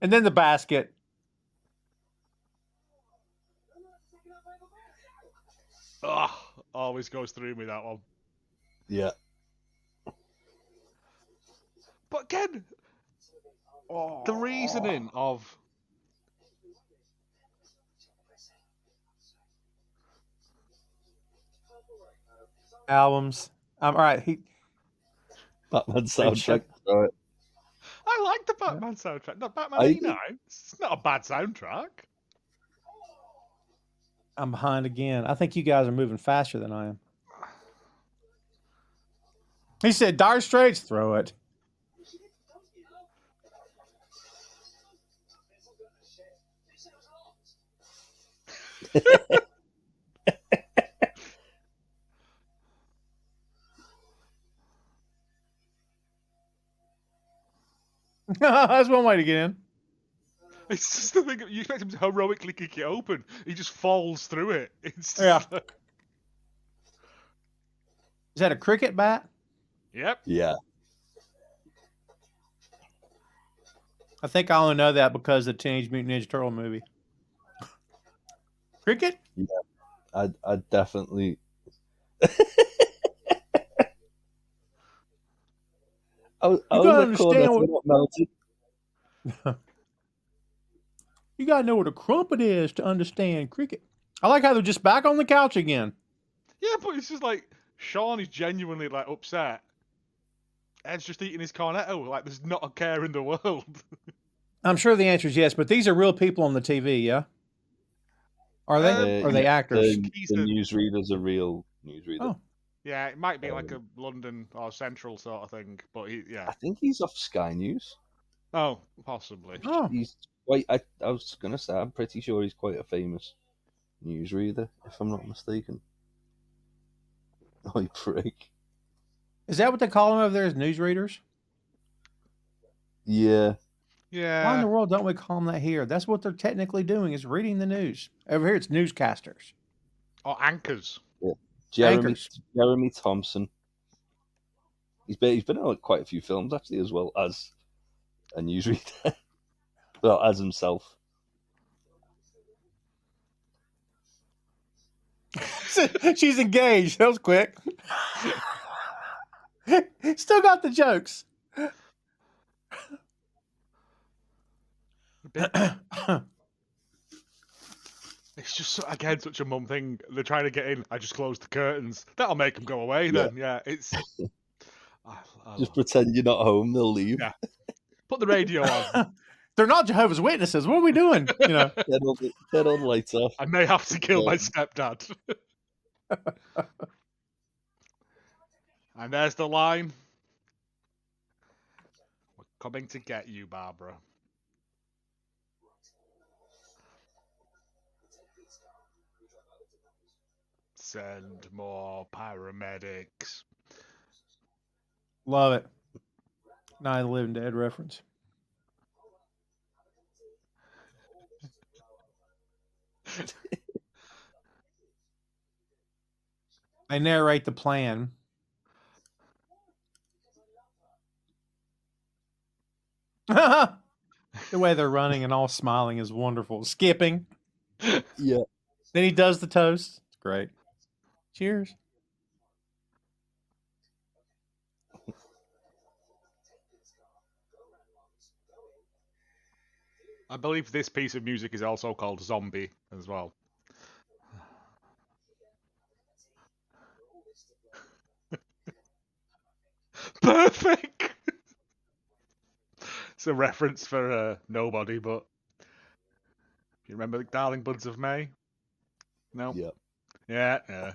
And then the basket. Ugh, always goes through me, that one. yeah. But again, the reasoning of Albums. All right. Batman Sure. soundtrack. All right. I like the Batman soundtrack. No, Batman I- 89. It's not a bad soundtrack. I'm behind again. I think you guys are moving faster than I am. He said, Dire Straits, throw it. That's one way to get in. It's just the thing. You expect him to heroically kick it open. He just falls through it. It's just Yeah. like, Is that a cricket bat? yep. Yeah. I think I only know that because of the Teenage Mutant Ninja Turtle movie. Cricket? I'd definitely. I was gotta like, understand Cornetto not melted. You gotta know what a crumpet is to understand cricket. I like how they're just back on the couch again. Yeah, but it's just like Shaun is genuinely like upset. Ed's just eating his cornetto. Like there's not a care in the world. I'm sure the answer is yes, but these are real people on the TV, yeah? Are they? Or are they actors? The He's the- newsreader's a real newsreader. Oh. Yeah, it might be like a London or Central sort of thing, but yeah. I think he's off Sky News. Oh, possibly. Oh. He's quite. I was gonna say, I'm pretty sure he's quite a famous newsreader, if I'm not mistaken. Oh, you prick! Is that what they call them over there as newsreaders? Yeah, Yeah. Why in the world don't we call them that here? That's what they're technically doing is reading the news. Over here it's newscasters. Or anchors. Jeremy Thompson. He's been in like, quite a few films actually, as well as a newsreader. Well, as himself. She's engaged. That was quick. Still got the jokes. It's just again such a mum thing. They're trying to get in. I just closed the curtains. That'll make them go away. Then, yeah. It's I Just pretend you're not home, they'll leave. Yeah. Put the radio on. They're not Jehovah's Witnesses. What are we doing? You know. Turn all the lights off. I may have to kill my stepdad. And there's the line. Coming to get you, Barbara. Send more paramedics. Love it. Night of the Living Dead reference. They narrate the plan. The way they're running and all smiling is wonderful. Skipping. Yeah. Then he does the toast. It's great. Cheers. I believe this piece of music is also called Zombie as well. Perfect! It's a reference for nobody, but you remember the Darling Buds of May? No? Yeah. Yeah.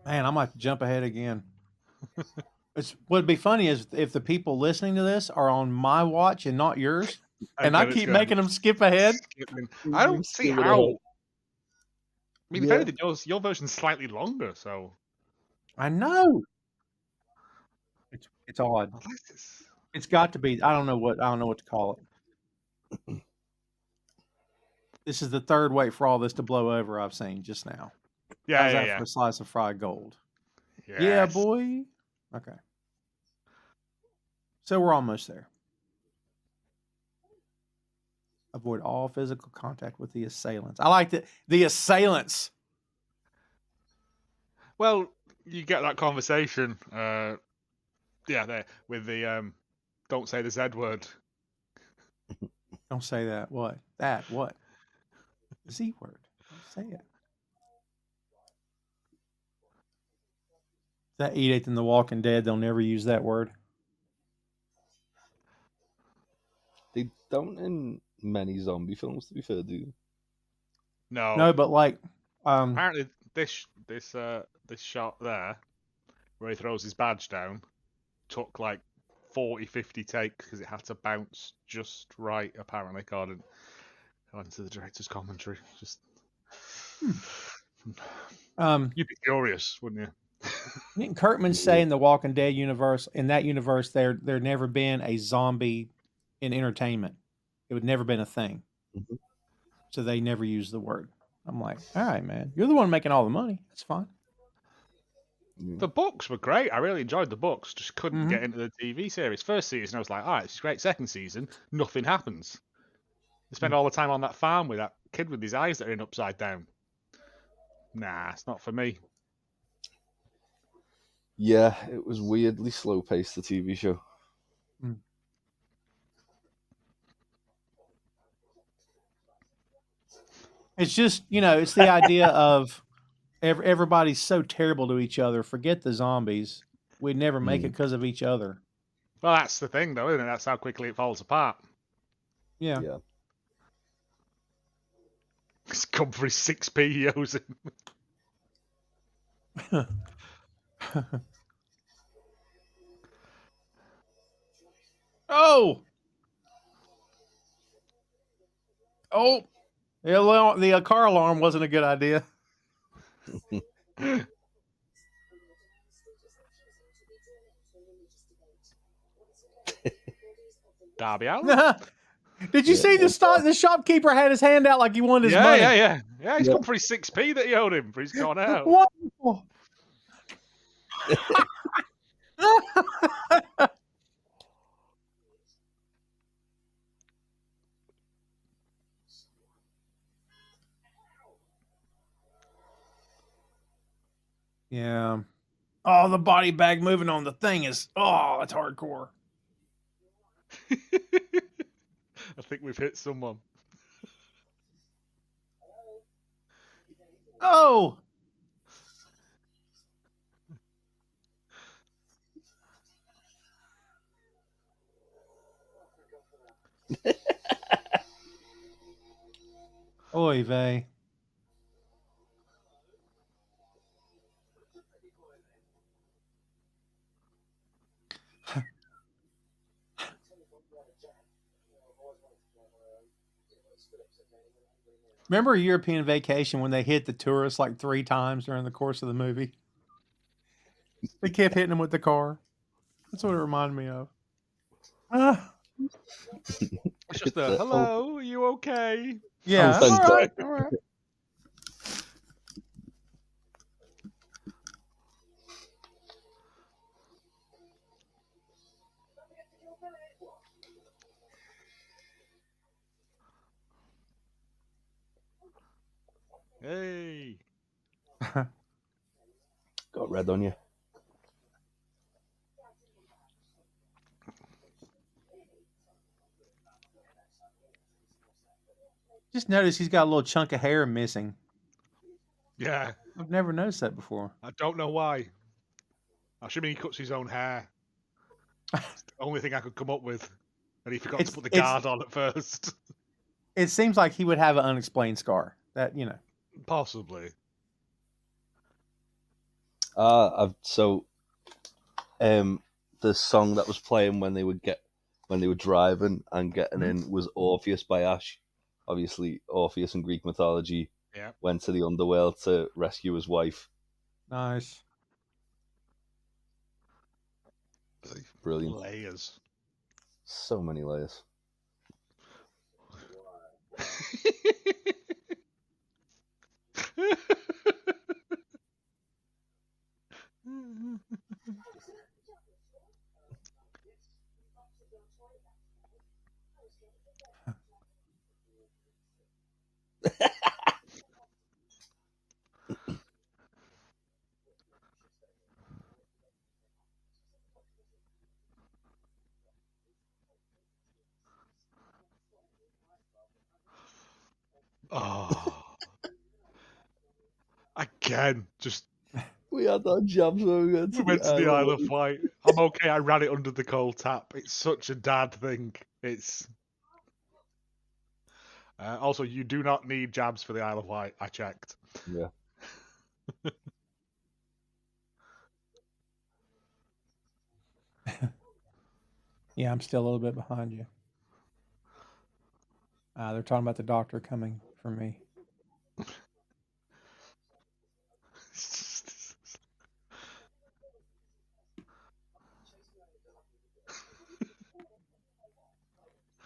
Man, I might jump ahead again. What'd be funny is if the people listening to this are on my watch and not yours, and I then it's keep gonna making be them skip ahead. skipping. I don't see Skipping how. ahead. I mean, if Yeah. anything, your version's slightly longer, so. I know. It's odd. Unless it's... It's got to be. I don't know what to call it. This is the third wait for all this to blow over I've seen just now. How's that for a slice of fried gold? Yes. Yeah, boy. Okay. So we're almost there. Avoid all physical contact with the assailants. I like the assailants. Well, you get that conversation. There with the don't say the Z word. Don't say that. What? That what? The Z word. Don't say it. That edict in The Walking Dead, they'll never use that word. They don't in many zombie films, to be fair, do you? No, but like, apparently this shot there, where he throws his badge down, took like 40, 50 takes because it had to bounce just right. Apparently, according to the director's commentary. Just you'd be curious, wouldn't you? Didn't Kirkman say in the Walking Dead universe, in that universe, there never been a zombie in entertainment. It would never been a thing. Mhm. So they never used the word. I'm like, all right, man, you're the one making all the money. That's fine. The books were great. I really enjoyed the books. Just couldn't Mhm. get into the TV series. First season, I was like, all right, it's great. Second season, nothing happens. They spend all the time on that farm with that kid with his eyes that are in upside down. Nah, it's not for me. Yeah, it was weirdly slow paced, the TV show. It's just, it's the idea of everybody's so terrible to each other. Forget the zombies. We'd never make it because of each other. Well, that's the thing, though, isn't it? That's how quickly it falls apart. Yeah. Yeah. It's come for his 6p he owes him. Oh! The car alarm wasn't a good idea. Darby Allin? Did you see the shopkeeper had his hand out like he wanted his money? Yeah, he's come for his 6p that he owed him for his Cornetto. Wonderful. Yeah. Oh, the body bag moving on the thing is, that's hardcore. I think we've hit someone. Oh! Oy vey. Remember a European Vacation when they hit the tourists like 3 times during the course of the movie? They kept hitting them with the car. That's what it reminded me of. Ah, It's just It's a a- hello, are you okay? yeah, I'm thank all God. right. I'm all right. Hey. Got red on you. Just noticed he's got a little chunk of hair missing. Yeah, I've never noticed that before. I don't know why. I assuming he cuts his own hair. It's the only thing I could come up with. And he forgot to put the guard on at first. It seems like he would have an unexplained scar. That, you know. Possibly. The song that was playing when they were driving and getting in was Orpheus by Ash. Obviously, Orpheus in Greek mythology Yeah. went to the underworld to rescue his wife. Nice. Brilliant. Layers. So many layers. Oh. Again, just We had our jobs when we went to we went to the Isle of Wight. Wight. I'm okay, I ran it under the cold tap. It's such a dad thing. It's also, you do not need jabs for the Isle of Wight. I checked. Yeah. Yeah, I'm still a little bit behind you. They're talking about the doctor coming for me.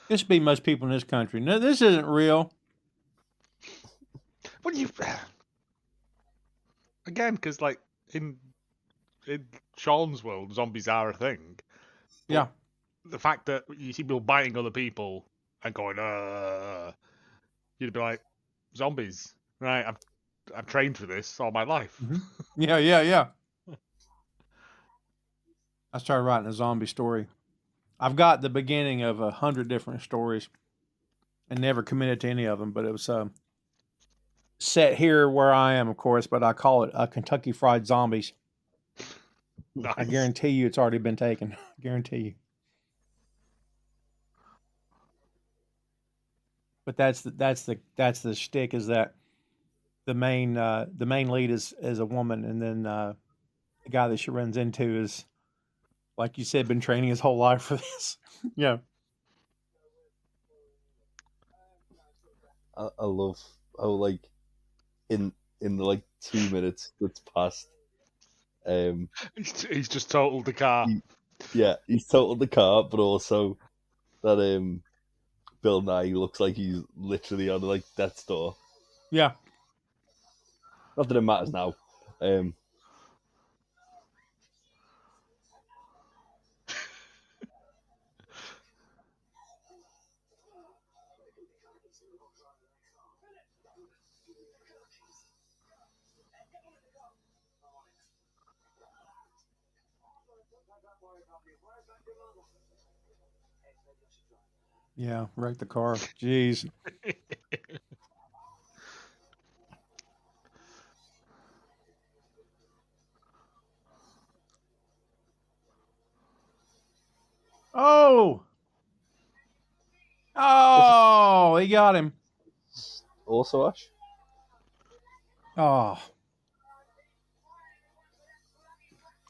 This would be most people in this country. No, this isn't real. What do you again? Because like in Shaun's world, zombies are a thing. But Yeah. the fact that you see people biting other people and going, you'd be like, zombies, right? I've trained for this all my life. Mm-hmm. Yeah. I started writing a zombie story. I've got the beginning of 100 different stories and never committed to any of them, but it was set here where I am, of course, but I call it Kentucky Fried Zombies. Nice. I guarantee you it's already been taken. Guarantee you. But that's the shtick, is that the main lead is a woman, and then the guy that she runs into is, like you said, been training his whole life for this. Yeah. I love how, like, in the like 2 minutes that's passed, He's just totaled the car. he's totaled the car, but also that Bill Nye looks like he's literally on like death's door. Yeah. Not that it matters now. Yeah, wreck the car. Jeez. Oh! Oh, he got him. Also, Ash. Oh.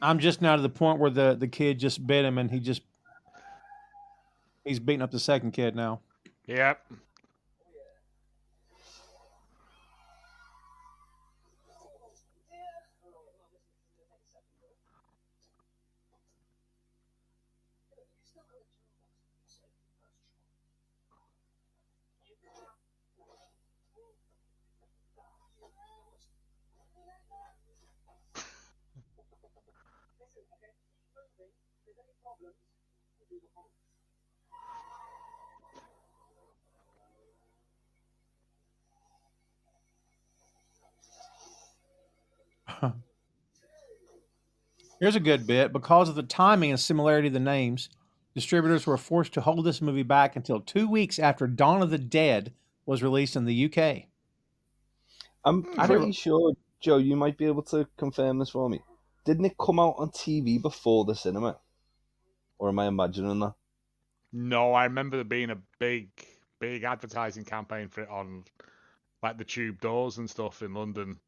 I'm just now to the point where the kid just bit him, and he's beating up the second kid now. Yep. Here's a good bit. Because of the timing and similarity of the names, distributors were forced to hold this movie back until 2 weeks after Dawn of the Dead was released in the UK. I'm I pretty didn't. sure, Joe, you might be able to confirm this for me. Didn't it come out on TV before the cinema? Or am I imagining that? No, I remember there being a big advertising campaign for it on like the tube doors and stuff in London.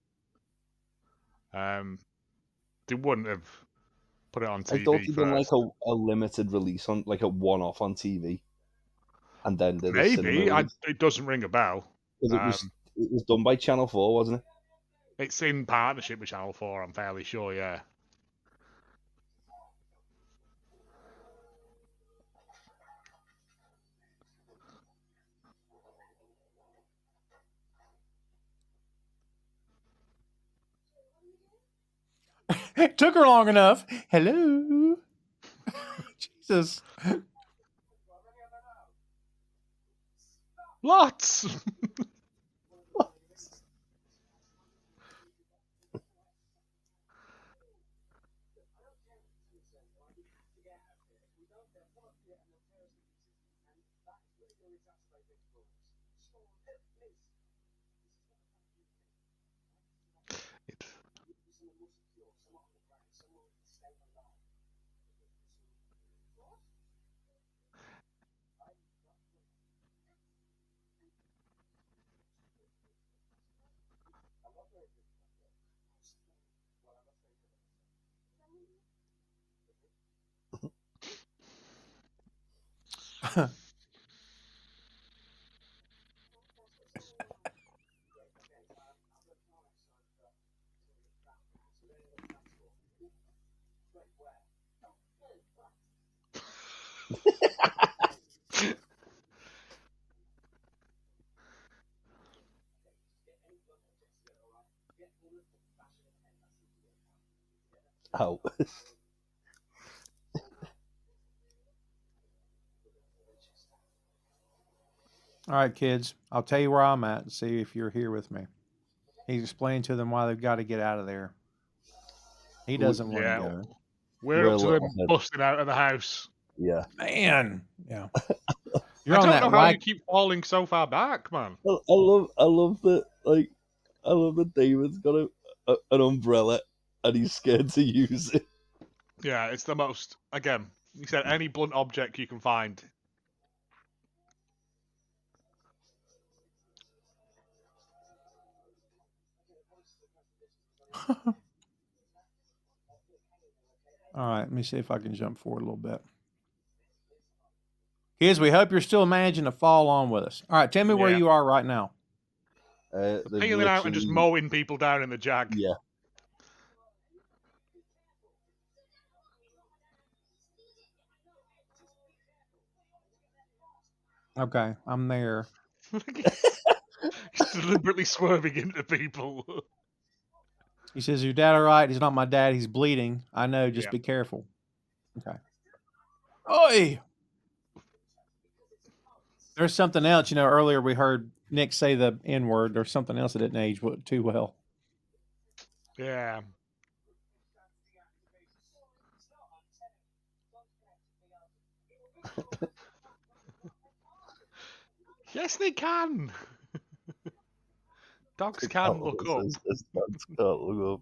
They wouldn't have put it on I thought TV they'd done like first. a limited release on like a one-off on TV, and then did a cinema Maybe release. it doesn't ring a bell. Because it was done by Channel 4, wasn't it? It's in partnership with Channel 4, I'm fairly sure, yeah. It took her long enough. Hello. Jesus. Lots! How? All right, kids. I'll tell you where I'm at and see if you're here with me. He's explaining to them why they've got to get out of there. He doesn't want to Yeah, go. we're We're a up to little them ahead. busting out of the house. Yeah. Man. Yeah. You're I on don't that know how you whack. keep falling so far back, man. I love that. Like, I love that David's got an umbrella and he's scared to use it. Yeah, it's the most. Again, he said any blunt object you can find. All right, let me see if I can jump forward a little bit. Kids, we hope you're still managing to follow on with us. All right, tell me where Yeah. you are right now. They've Peeling out and just literally- mowing people down in the Jag. Yeah. Okay, I'm there. He's deliberately swerving into people. He says, your dad all right? He's not my dad. He's bleeding. I know. Just Yeah. be careful. Okay. Oi! There's something else. You know, earlier we heard Nick say the N word. There's something else that didn't age too well. Yeah. Yes, they can. Dogs can look up. It's dogs can't look up.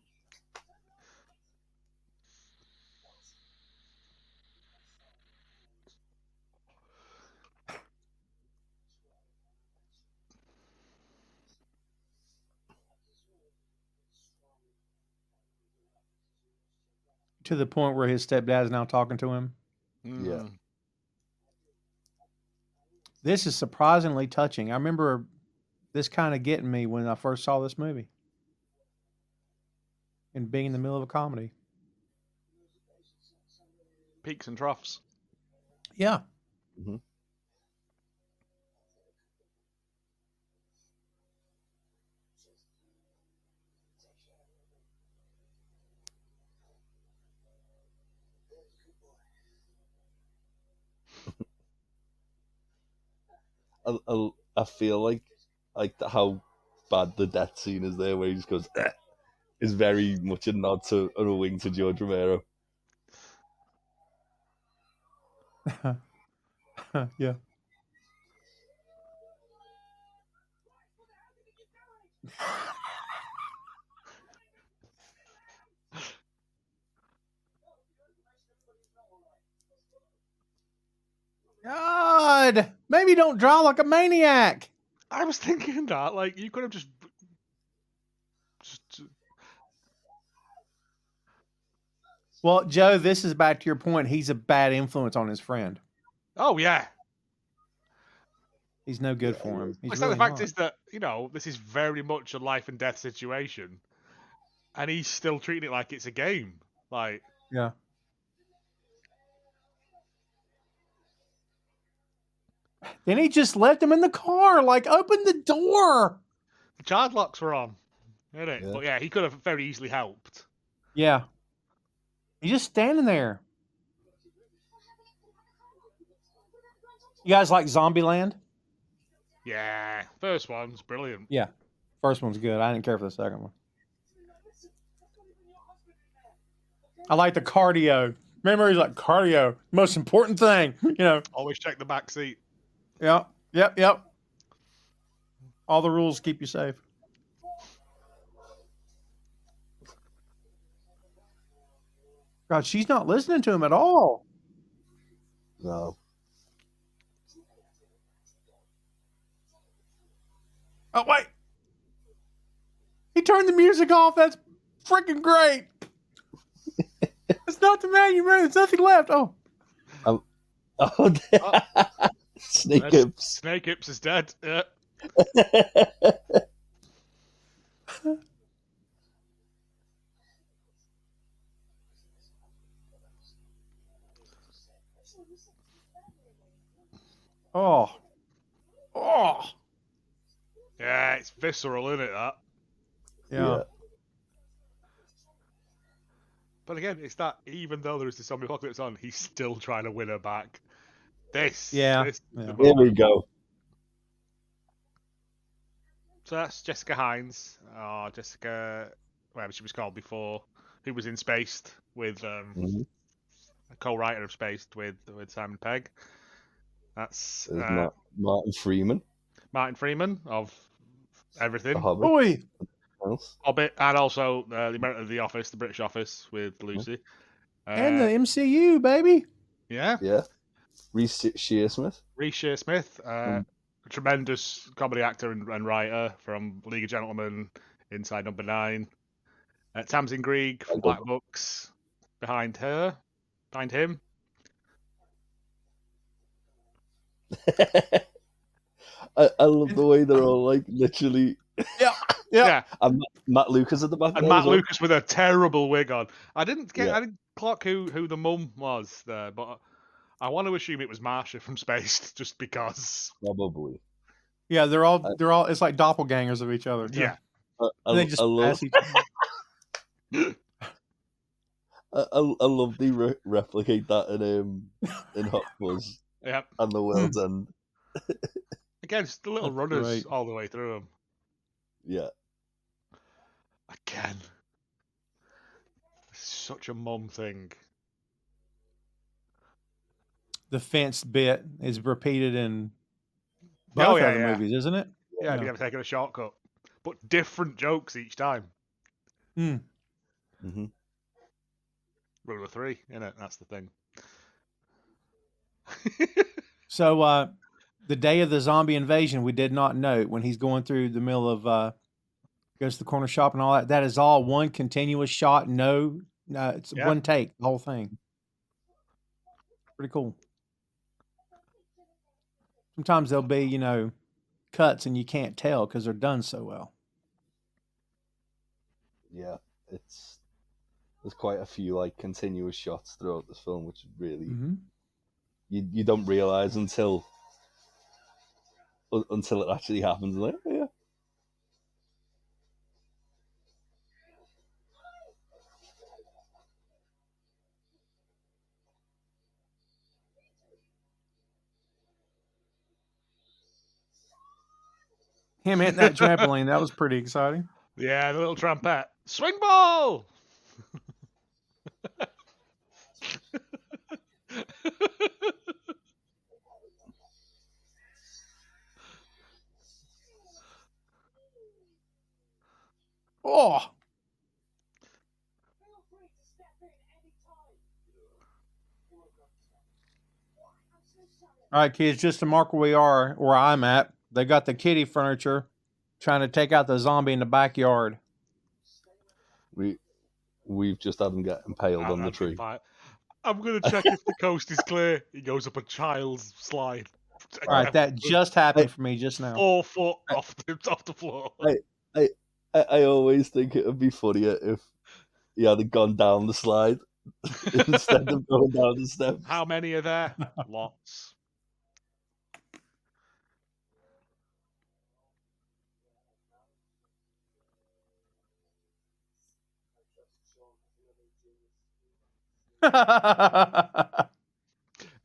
To the point where his stepdad is now talking to him. Yeah. This is surprisingly touching. I remember this kind of getting me when I first saw this movie. And being in the middle of a comedy. Peaks and troughs. Yeah. Mm-hmm. I feel like how bad the death scene is there, where he just goes, is very much a nod to and a wink to George Romero. Yeah. God, maybe don't draw like a maniac. I was thinking that, like, you could have just Well, Joe, this is back to your point. He's a bad influence on his friend. Oh yeah. He's no good for him. He's really The fact not. is that, you know, this is very much a life and death situation, and he's still treating it like it's a game. Like, Yeah. Then he just left him in the car. Like, open the door. the child locks were on, isn't it? Yeah. But yeah, he could have very easily helped. Yeah. He's just standing there. You guys like Zombieland? Yeah, first one's brilliant. Yeah. First one's good. I didn't care for the second one. I like the cardio. Remember, he's like, cardio, most important thing. You know. Always check the back seat. Yep. Yep. All the rules keep you safe. God, she's not listening to him at all. No. Oh, wait. He turned the music off. That's freaking great. It's not the man you remember. There's nothing left. Oh. Snake Hips. Snake Hips is dead. Yeah. Oh. Yeah, it's visceral, isn't it, that? Yeah. But again, it's that even though there is this zombie apocalypse on, he's still trying to win her back. This is the Here moment. we go. So that's Jessica Hines, or Jessica, whatever she was called before, who was in Spaced with a co-writer of Spaced with Simon Pegg. That's Martin Freeman. Martin Freeman of everything. The Hobbit. Boy. Hobbit, and also the Office, the British Office with Lucy. And the MCU, baby. Yeah. Yeah. Reece Shearsmith. Reece Shearsmith, a tremendous comedy actor and writer from League of Gentlemen, Inside Number 9. Tamsin Greig from Black Books, behind him. I love the way they're all like literally. Yeah. And Matt Lucas at the back. And there Matt as well. Lucas with a terrible wig on. I didn't clock who the mum was there, but I want to assume it was Marsha from Spaced, just because. Probably. Yeah, they're all. It's like doppelgangers of each other. Yeah. They just pass each other. I love they replicate that in Hot Fuzz. Yep. And the World's End. Again, just the little That's runners great. all the way through them. Yeah. Again. Such a mum thing. The fence bit is repeated in both other movies, isn't it? Yeah, you've taken a shortcut. But different jokes each time. Mm-hmm. Rule of 3, innit? That's the thing. So, the day of the zombie invasion, we did not note when he's going through the middle of goes to the corner shop and all that. That is all one continuous shot, no No, it's Yeah. one take, the whole thing. Pretty cool. Sometimes there'll be, cuts and you can't tell because they're done so well. Yeah, there's quite a few like continuous shots throughout this film, which is really Mm-hmm. you don't realize until it actually happens. Like, oh, yeah. Him hitting that trampoline, that was pretty exciting. Yeah, the little trumpet. Swing ball! Oh! All right, kids, just to mark where I'm at, they got the kitty furniture trying to take out the zombie in the backyard. We've just had him get impaled on the tree. I'm going to check if the coast is clear. He goes up a child's slide. All right, that just happened for me just now. 4 foot off the floor. I always think it would be funnier if he had gone down the slide instead of going down the steps. How many are there? Lots.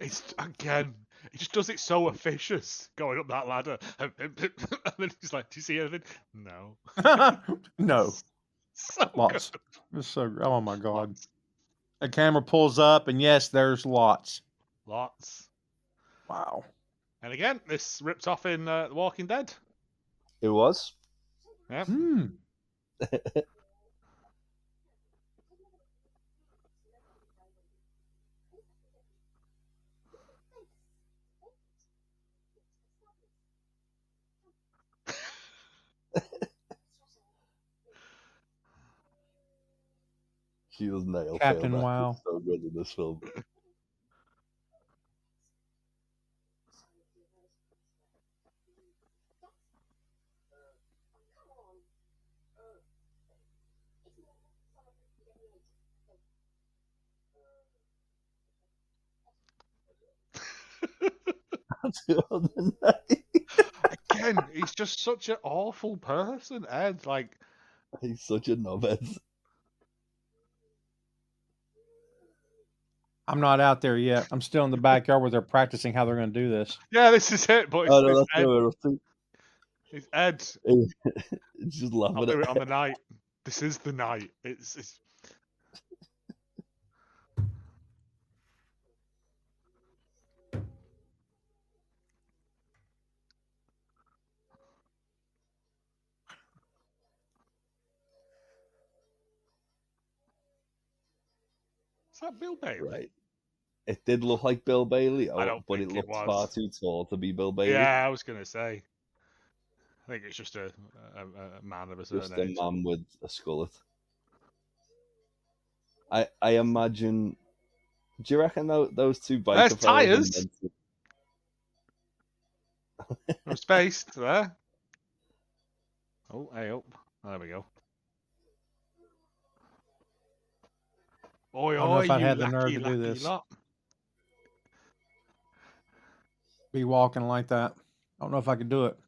It's again. He just does it so officious, going up that ladder, and then he's like, "Do you see anything?" No. No. So Lots. good. It's so. Oh my God. Lots. The camera pulls up, and yes, there's lots. Lots. Wow. And again, this ripped off in The Walking Dead. It was. Yeah. She does nail Captain fail. Wow. So good in this film. Again, he's just such an awful person, Ed. Like, he's such a knobhead. I'm not out there yet. I'm still in the backyard where they're practicing how they're going to do this. yeah, this is it. But it's, Oh no, it's that's Ed. where we're up to. It's Ed. It's just laughing I'll at do it on the night. This is the night. It's Is that Bill Bailey? Right. It did look like Bill Bailey, I don't but think it it looked was. far too tall to be Bill Bailey. Yeah, I was gonna say. I think it's just a man of a certain Just a age. man with a skullet. I imagine. Do you reckon those two biker There's fellas are tyres. meant to- I'm spaced there. Oh, hey up. There we go. Oi, I don't know if I'd you have the nerve lucky, to do lucky this. lot. Be walking like that. I don't know if I could do it.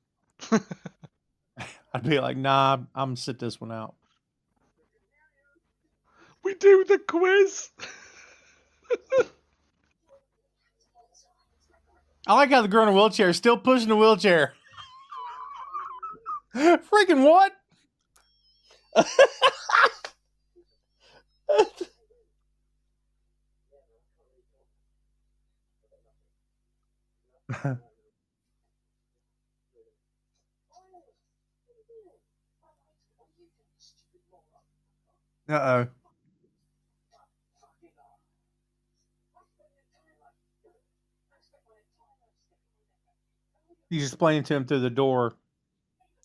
I'd be like, nah, I'm going to sit this one out. We do the quiz. I like how the girl in a wheelchair is still pushing the wheelchair. Freaking what? Uh-oh. He's explaining to him through the door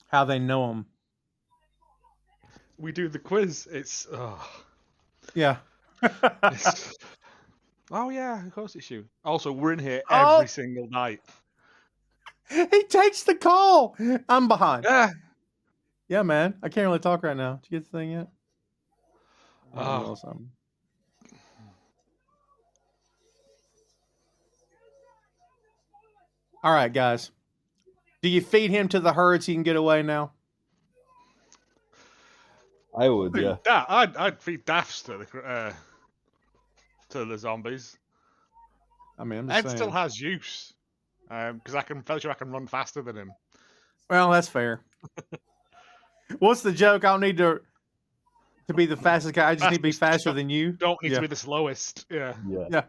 how they know him. We do the quiz. It's Yeah. Oh yeah, of course it's you. Also, we're in here Oh! every single night. He takes the call. I'm behind. Yeah. Yeah, man. I can't really talk right now. Did you get the thing yet? I'm in the Oh. middle of something. All right, guys. Do you feed him to the herd so you can get away now? I would, yeah. I'd feed daffs to the zombies. I mean, I'm just Ed saying. still has use, because I can run faster than him. Well, that's fair. What's the joke? I don't need to be the fastest guy. I just need to be faster than you. Don't need Yeah. to be the slowest. Yeah. Yeah. Yeah.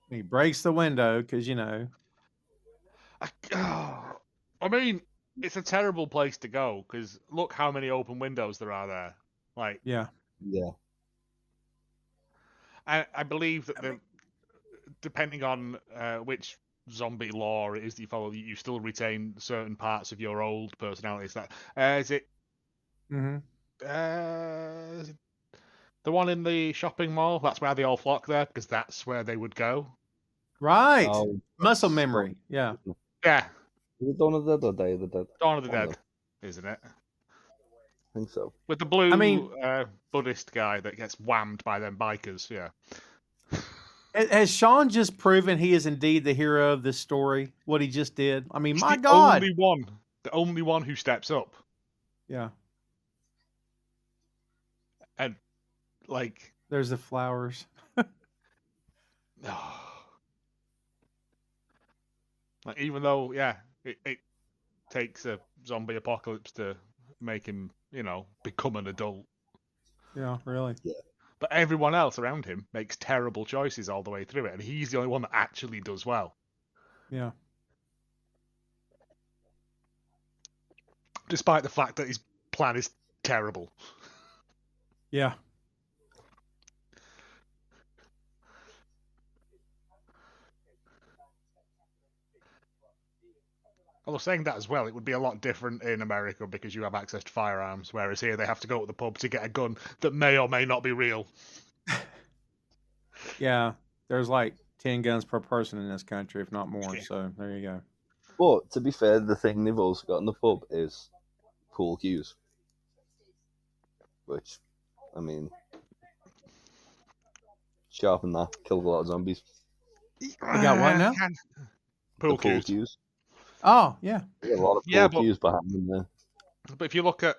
He breaks the window because, I mean, it's a terrible place to go because look how many open windows there are there. Like, yeah. Yeah. I believe that depending on which zombie law it is that you follow, you still retain certain parts of your old personalities. Is it? Mm-hmm. Is it the one in the shopping mall? That's where they all flock there because that's where they would go. Right. Oh, Muscle memory. Yeah. Yeah. Is it Dawn of the Dead or Day of the Dead? Dawn of the One of Dead, them. isn't it? I think so. With the blue I mean- Buddhist guy that gets whammed by them bikers, yeah. Has Shaun just proven he is indeed the hero of this story? What he just did? I mean, He's my the God. only one who steps up. Yeah. And, like... There's the flowers. Like, even though, yeah, it takes a zombie apocalypse to make him, become an adult. Yeah, really. Yeah. But everyone else around him makes terrible choices all the way through it, and he's the only one that actually does well. Yeah. Despite the fact that his plan is terrible. Yeah. Although saying that as well, it would be a lot different in America because you have access to firearms, whereas here they have to go to the pub to get a gun that may or may not be real. Yeah. There's like 10 guns per person in this country, if not more. Yeah. So there you go. But to be fair, the thing they've also got in the pub is pool cues. Which, I mean, sharpen that, kills a lot of zombies. You got what now? Pool The pool cues. cues. Oh, yeah. There's a lot of pool cues behind them there. But if you look at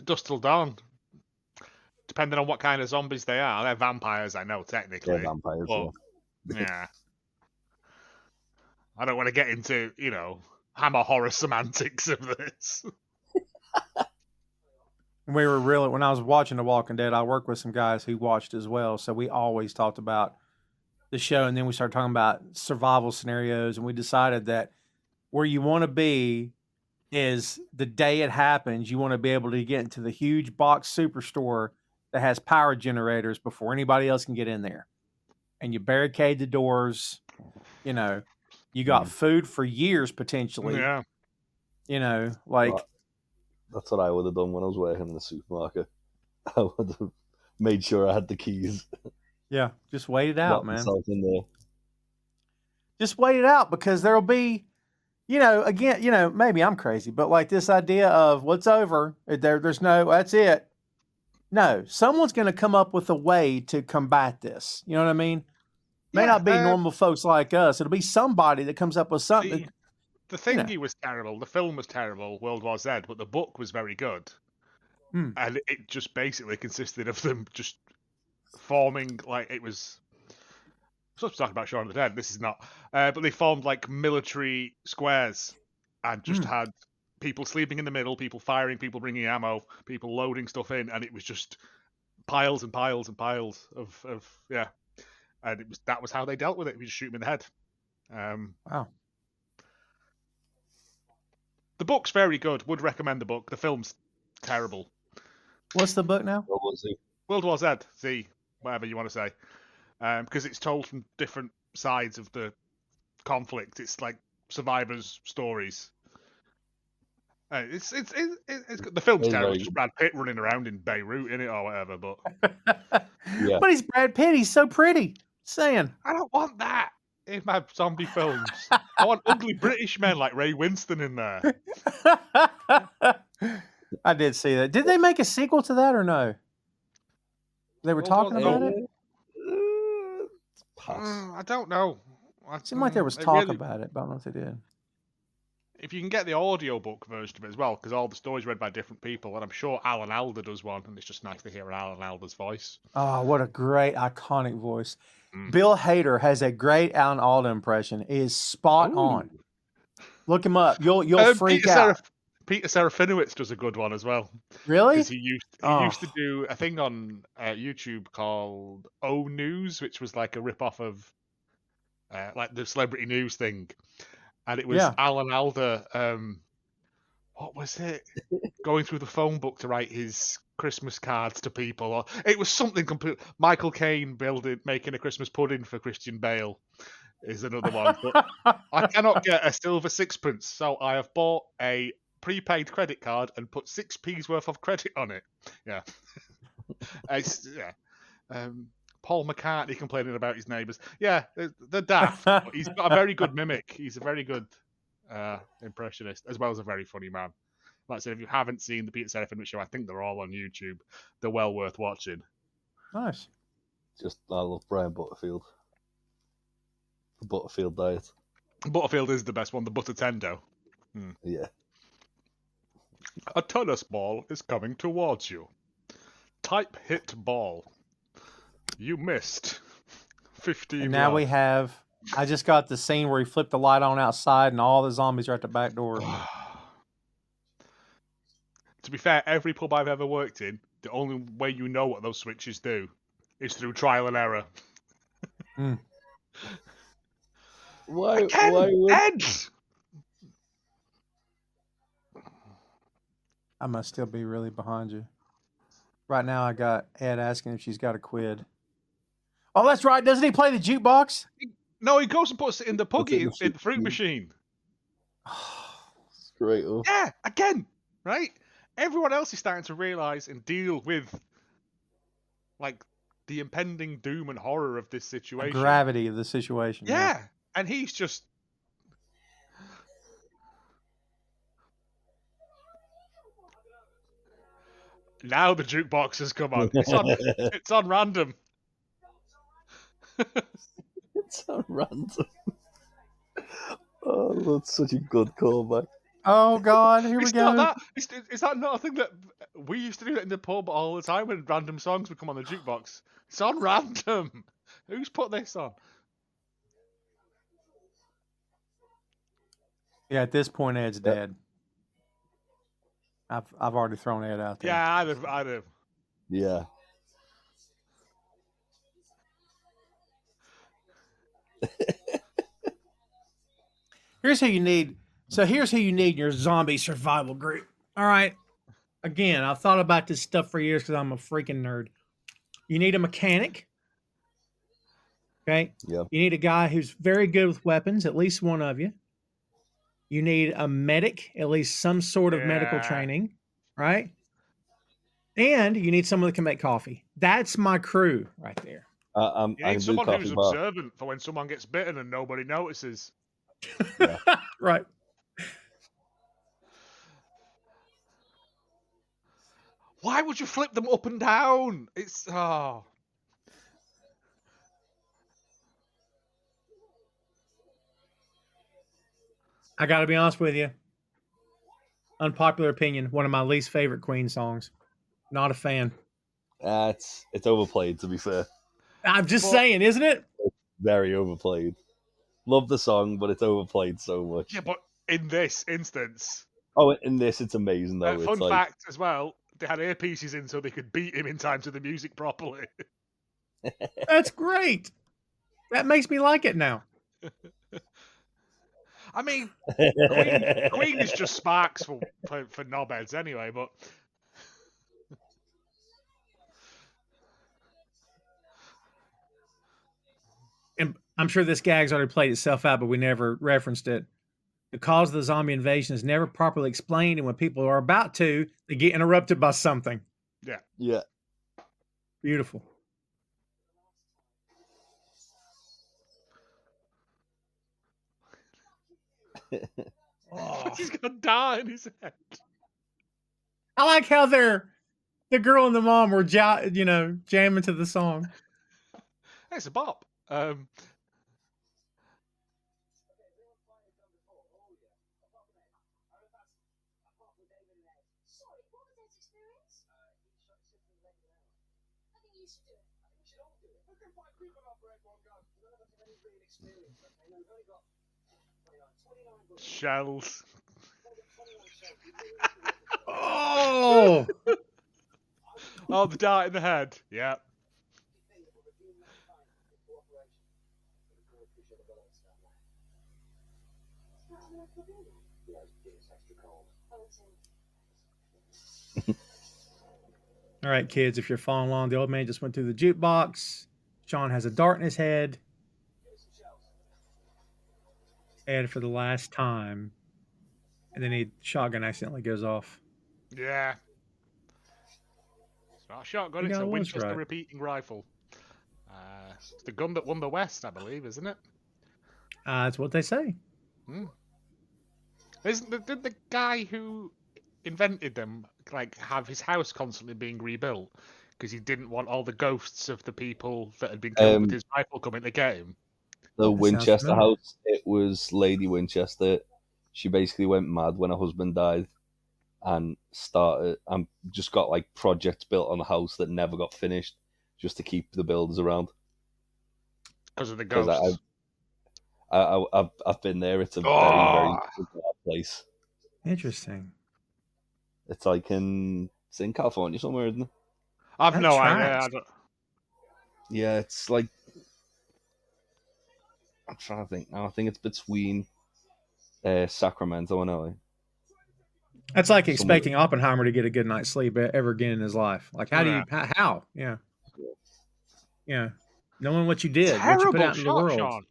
Dusk Till Dawn, depending on what kind of zombies they are, they're vampires, I know, technically. They're vampires, but, yeah. I don't want to get into, hammer horror semantics of this. When I was watching The Walking Dead, I worked with some guys who watched as well. So we always talked about the show, and then we started talking about survival scenarios, and we decided that where you want to be is the day it happens, you want to be able to get into the huge box superstore that has power generators before anybody else can get in there. And you barricade the doors, you got food for years potentially. Yeah. That's what I would have done when I was working in the supermarket. I would have made sure I had the keys. Yeah, just wait it out, man. In there. Just wait it out because there'll be, again, maybe I'm crazy, but like this idea of what's over, there's no, that's it. No, someone's going to come up with a way to combat this. You know what I mean? May not be normal folks like us. It'll be somebody that comes up with something. The thingy was terrible. The film was terrible, World War Z, but the book was very good. And it just basically consisted of them just forming, like, it was... I'm supposed to talk about Shaun of the Dead. This is not. But they formed, like, military squares and just had people sleeping in the middle, people firing, people bringing ammo, people loading stuff in, and it was just piles and piles and piles of yeah. And that was how they dealt with it. We just shoot them in the head. Wow. The book's very good. Would recommend the book. The film's terrible. What's the book now? World War Z, Z, whatever you want to say. Because it's told from different sides of the conflict. It's like survivors' stories. The film's It's terrible. very It's just Brad Pitt running around in Beirut in it or whatever. But Yeah. But he's Brad Pitt. He's so pretty. Saying. I don't want that in my zombie films. I want ugly British men like Ray Winston in there. I did see that. Did they make a sequel to that or no? They were World talking War about Z. it. Pass. I don't know. It seemed like there was They talk really- about it, but I don't know if they did. If you can get the audiobook version of it as well, because all the stories read by different people, and I'm sure Alan Alda does one, and it's just nice to hear Alan Alda's voice. Oh, what a great, iconic voice. Mm. Bill Hader has a great Alan Alda impression. It is spot on. Look him up. You'll freak out. Peter Serafinowicz does a good one as well. Really? Because he used to do a thing on YouTube called O News, which was like a rip-off of like the celebrity news thing. And it was Alan Alda, what was it? Going through the phone book to write his Christmas cards to people. Or it was something complete. Michael Caine making a Christmas pudding for Christian Bale is another one. But I cannot get a silver sixpence, so I have bought a prepaid credit card and put 6p's worth of credit on it. Yeah. Paul McCartney complaining about his neighbours. Yeah, they're daft. But he's got a very good mimic. He's a very good impressionist, as well as a very funny man. Like I said, if you haven't seen the Peter Serafinowicz show, I think they're all on YouTube. They're well worth watching. Nice. Just I love Brian Butterfield. The Butterfield diet. Butterfield is the best one, the Butter Tendo. Yeah. A tennis ball is coming towards you. Type hit ball. You missed. 15 And now we left. have. I just got the scene where he flipped the light on outside, and all the zombies are at the back door. To be fair, every pub I've ever worked in, the only way you know what those switches do is through trial and error. Why would Ed! I must still be really behind you. Right now, I got Ed asking if she's got a quid. Oh, that's right. Doesn't he play the jukebox? No, he goes and puts it in the puggy, Puts it in the fruit machine. It's great. Oh. Yeah, again, right? Everyone else is starting to realise and deal with, like, the impending doom and horror of this The situation. gravity of the situation. Yeah, and he's just... Now the jukebox has come on. It's on random. It's so random. Oh, that's such a good callback. Oh God, here we It's go. not that. Is that not a thing that we used to do that in the pub all the time when random songs would come on the jukebox? It's on random. Who's put this on? Yeah, at this point, Ed's dead. I've already thrown Ed out there. Yeah, I'd have. Yeah. Here's who you need. So here's who you need in your zombie survival group. All right. Again, I've thought about this stuff for years because I'm a freaking nerd. You need a mechanic. Okay. Yeah. You need a guy who's very good with weapons, at least one of you. You need a medic, at least some sort of medical training, right? And you need someone that can make coffee. That's my crew right there. You You need someone who's observant for when someone gets bitten and nobody notices. Yeah. Right. Why would you flip them up and down? It's I got to be honest with you. Unpopular opinion, one of my least favorite Queen songs. Not a fan. It's overplayed, to be fair. I'm just saying, isn't it? Very overplayed. Love the song, but it's overplayed so much. Yeah, but in this instance, Oh, in this, it's amazing though. fun It's like, fact as well, they had earpieces in so they could beat him in time to the music properly. That's great. That makes me like it now. I mean, Queen is just sparks for knobheads anyway, but And I'm sure this gag's already played itself out, but we never referenced it. The cause of the zombie invasion is never properly explained, and when people are about to, they get interrupted by something. Yeah. Yeah. Beautiful. He's got dart in his head. I like how the girl and the mom were jamming to the song. It's a bop. Shells. Oh, Oh, the dart in the head. Yeah. all right, kids. If you're following along, the old man just went through the jukebox. Shaun has a dart in his head. And for the last time, and then shotgun accidentally goes off. Yeah. It's not a shotgun, You it's know, a I was Winchester right. repeating rifle. It's the gun that won the West, I believe, isn't it? That's what they say. Isn't the guy who invented them like have his house constantly being rebuilt because he didn't want all the ghosts of the people that had been killed with his rifle coming to get him? The sounds Winchester familiar. house, it was Lady Winchester. She basically went mad when her husband died and just got like projects built on the house that never got finished just to keep the builders around. Because of the Because ghosts. I've been there. It's a very, very bizarre place. Interesting. It's like it's in California somewhere, isn't it? I've That no tracks. idea. Yeah, it's like, I'm trying to think now. I think it's between Sacramento and LA. That's like Somewhere. expecting Oppenheimer to get a good night's sleep ever again in his life. Like, how do you? How? Yeah. Yeah. Knowing what you did, what you put Terrible out into the shot, world. Shaun.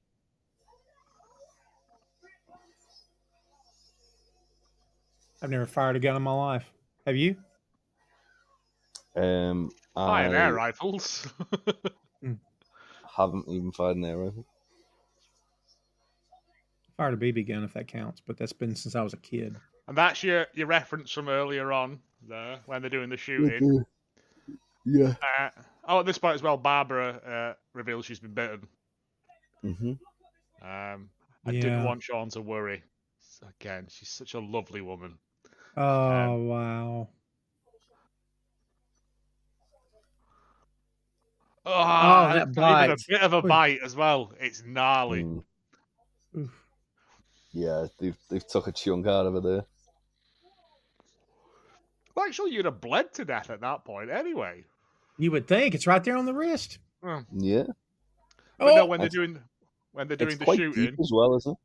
I've never fired a gun in my life. Have you? Fire and air rifles. Haven't even fired an air rifle. Fired a BB gun if that counts, but that's been since I was a kid. And that's your reference from earlier on there when they're doing the shooting. Yeah. At this point as well, Barbara reveals she's been bitten. Mm-hmm. I didn't want Shaun to worry. Again, she's such a lovely woman. Oh, wow. That bite. Even a bit of a bite as well. It's gnarly. Yeah, they've took a chunk out of it there. Oh. Actually, you'd have bled to death at that point anyway. You would think it's right there on the wrist. Yeah. But no, when they're doing the quite shooting deep as well, isn't it?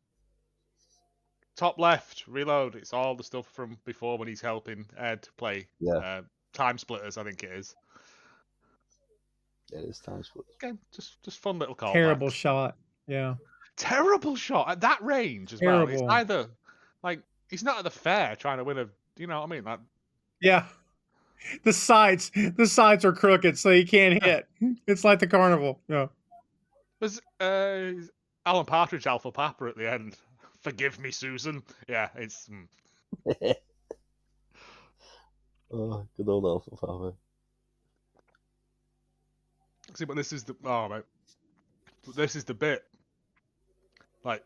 Top left, reload. It's all the stuff from before when he's helping Ed play. Yeah. Time Splitters, I think it is. It is Time Splitters. Okay, just fun little call. Terrible shot. Yeah. Terrible shot at that range as well. It's either like he's not at the fair trying to win a. You know what I mean? Like, yeah. The sides are crooked, so you can't hit. It's like the carnival. Yeah. There's Alan Partridge, Alpha Papa at the end. Forgive me, Susan. Yeah, it's. Oh, good old Alpha Papa. See, but this is the mate. This is the bit. Like.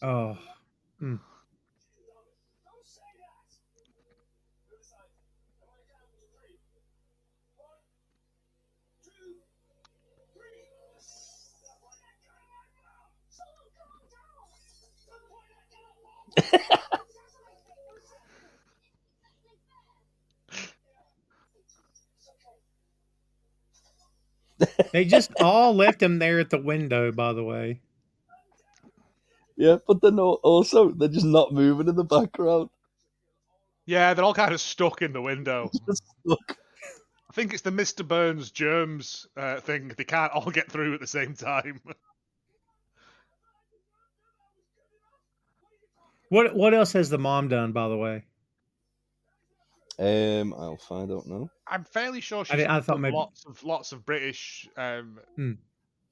Oh. They just all left him there at the window, by the way. Yeah, but then also they're just not moving in the background. Yeah, they're all kind of stuck in the window. Just stuck. think it's the Mr. Burns germs thing. They can't all get through at the same time. What else has the mom done, by the way? I'll find out now. I'm fairly sure she's I thought done maybe lots of British Hmm.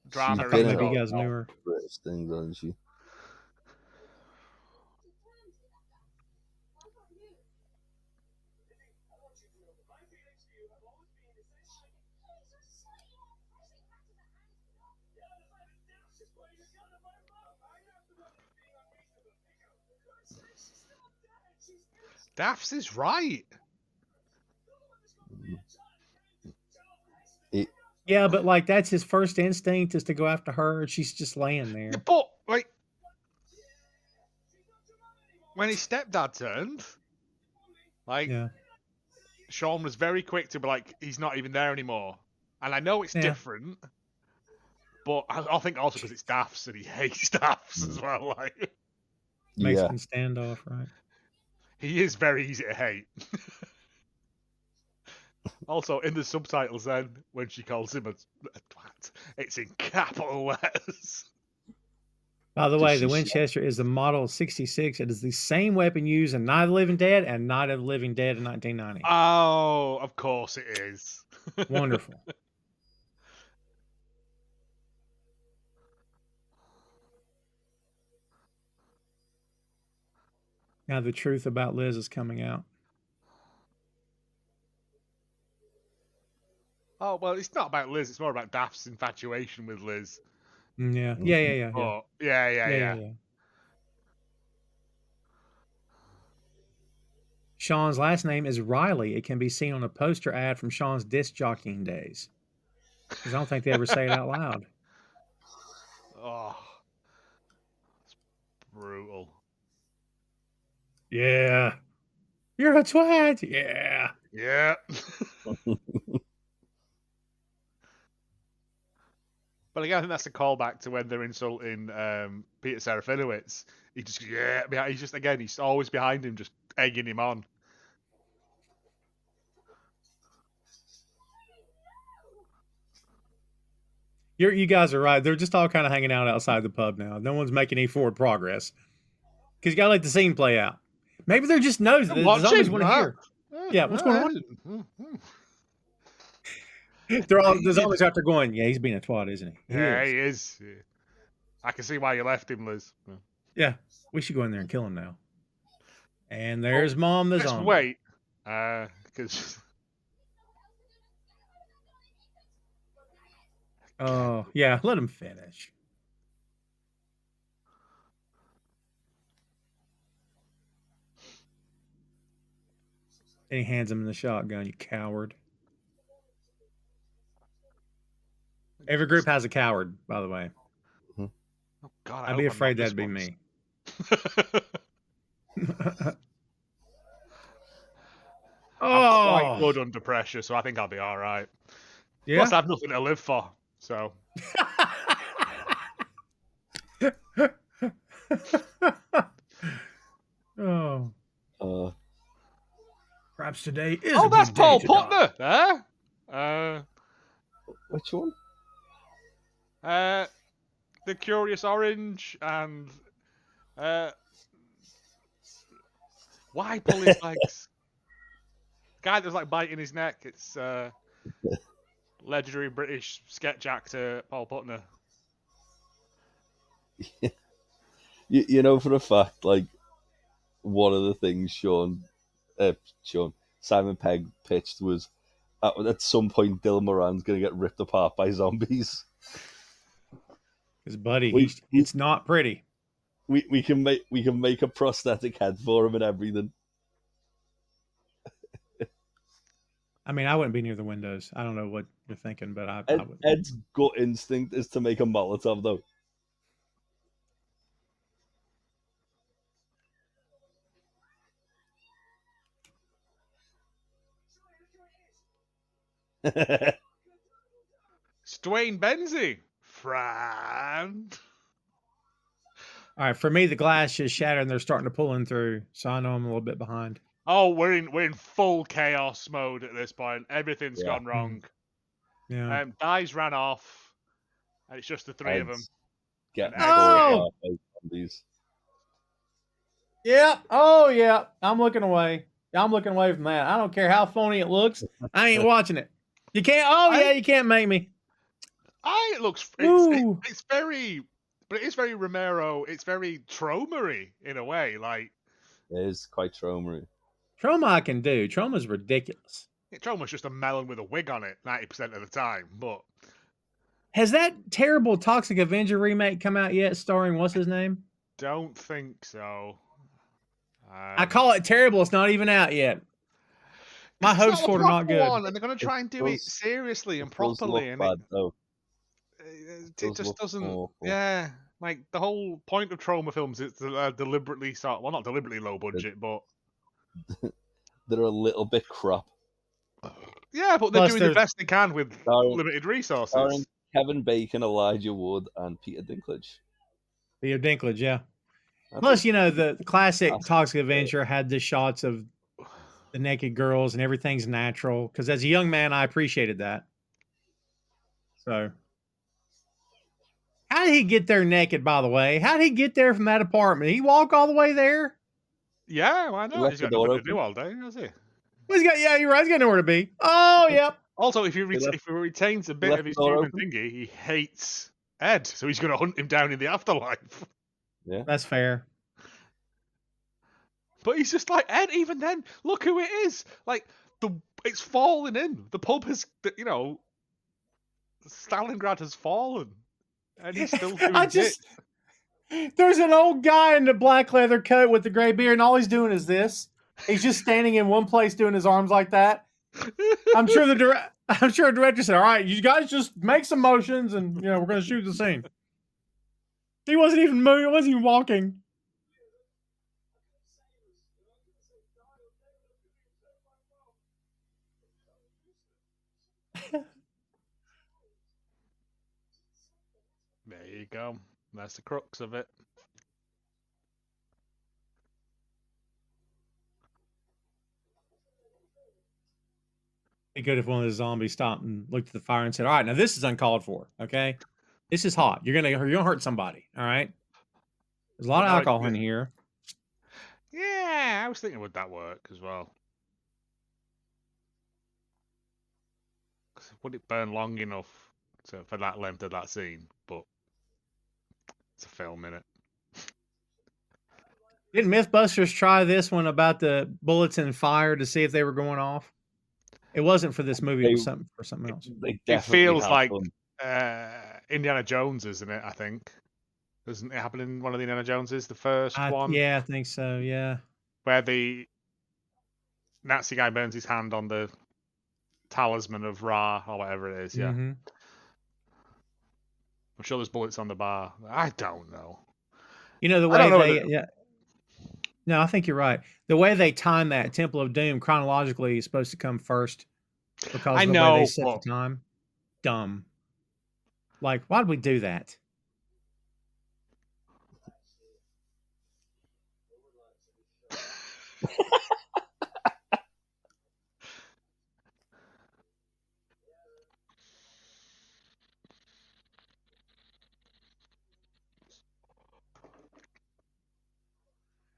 drama. I She's thought been maybe in you a guys knew her. British things, hasn't she? Daffs is right. Yeah, but like that's his first instinct is to go after her, and she's just laying there. Yeah, but like when his stepdad turned, like Yeah. Shaun was very quick to be like, he's not even there anymore. And I know it's different, but I think also because it's Daffs and he hates Daffs as well. Like Mexican standoff, right? he is very easy to hate. Also, in the subtitles, then when she calls him a twat, it's in capital letters. By the way, the Winchester is the Model 66. It is the same weapon used in Night of the Living Dead and Night of the Living Dead in 1990. Oh, of course it is. Wonderful. Now the truth about Liz is coming out. Oh, well, it's not about Liz. It's more about Daft's infatuation with Liz. Yeah. Oh, yeah. Shaun's last name is Riley. It can be seen on a poster ad from Shaun's disc jockeying days. Because I don't think they ever say it out loud. Oh, it's brutal. Yeah. You're a twat. Yeah. Yeah. But again, I think that's a callback to when they're insulting Peter Serafinowicz. He just, he's just, again, he's always behind him, just egging him on. You guys are right. They're just all kind of hanging out outside the pub now. No one's making any forward progress. Because you got to let the scene play out. Maybe they're just nosy. The zombies want to hear. Yeah, what's going on? The zombies out there going, yeah, he's being a twat, isn't he? He is. I can see why you left him, Liz. Yeah, we should go in there and kill him now. And there's Mom the zombie. Wait, because... Oh, yeah, let him finish. And he hands him the shotgun, you coward. Every group has a coward, by the way. Oh, God, I'd be afraid that'd be me. I'm quite good under pressure, so I think I'll be all right. Yeah? Plus, I have nothing to live for, so... Perhaps today is Oh, that's Paul Putner! Which one? The Curious Orange and... why pull his legs? Guy that was like biting his neck. It's legendary British sketch actor Paul Putner. You know for a fact, like, one of the things Simon Pegg pitched was at some point Dylan Moran's going to get ripped apart by zombies. Because, buddy, it's not pretty. We can make a prosthetic head for him and everything. I mean, I wouldn't be near the windows. I don't know what you're thinking, but I would. Ed's gut instinct is to make a Molotov, though. It's Dwayne Benzie, friend. All right, for me, the glass just shattered and they're starting to pull in through, so I know I'm a little bit behind. Oh, we're in full chaos mode at this point. Everything's Yeah. gone wrong. Yeah. Dies ran off, and it's just the three of them. Ed's getting And Ed's full Oh! zombies. Yeah. Oh, yeah. I'm looking away. I'm looking away from that. I don't care how phony it looks. I ain't watching it. You can't. Oh, yeah. You can't make me. It looks. Ooh. It's very, but it is very Romero. It's very Troma-y in a way. Like It is quite trauma. Trauma I can do. Trauma's ridiculous. Troma's just a melon with a wig on it 90% of the time. But Has that terrible Toxic Avenger remake come out yet? Starring what's his name? don't think so. I call it terrible. It's not even out yet. My hopes for it are not good. And they're going to try and do it seriously and properly, and bad, though. it just doesn't. Yeah, like the whole point of Troma films is deliberately not deliberately low budget, but they're a little bit crap. Yeah, but they're doing the best they can with limited resources. Starring Kevin Bacon, Elijah Wood, and Peter Dinklage. Peter Dinklage, yeah. Plus, the classic Toxic Avenger had the shots of the naked girls and everything's natural. Because as a young man, I appreciated that. So, how did he get there naked, by the way? How did he get there from that apartment? Did he walk all the way there? Yeah, why not? He's got nothing to do all day, has he? Well, you're right. He's got nowhere to be. Oh, yep. Also, if he retains a bit of his human thingy, he hates Ed, so he's going to hunt him down in the afterlife. Yeah, that's fair. But he's just like, Ed, even then, look who it is. Like, it's fallen in. The pub has, Stalingrad has fallen. And he's still doing it. There's an old guy in the black leather coat with the gray beard, and all he's doing is this. He's just standing in one place doing his arms like that. I'm sure the director said, all right, you guys just make some motions and, we're going to shoot the scene. He wasn't even moving. He wasn't even walking. There you go. That's the crux of it. Be good if one of the zombies stopped and looked at the fire and said, all right, now this is uncalled for, okay? This is hot. You're gonna hurt somebody, all right? There's a lot of alcohol in here. Yeah, I was thinking would that work as well? Would it burn long enough for that length of that scene? But it's a film, innit? Didn't Mythbusters try this one about the bullets and fire to see if they were going off? It wasn't for this movie. It was for something else. It feels like Indiana Jones, isn't it? I think. Doesn't it happen in one of the Indiana Joneses? The first one? Yeah, I think so, yeah. Where the Nazi guy burns his hand on the talisman of Ra, or whatever it is, yeah. Mm-hmm. I'm sure there's bullets on the bar. I don't know. The way No, I think you're right. The way they time that Temple of Doom chronologically is supposed to come first because of the way they set the time. Dumb. Like, why'd we do that?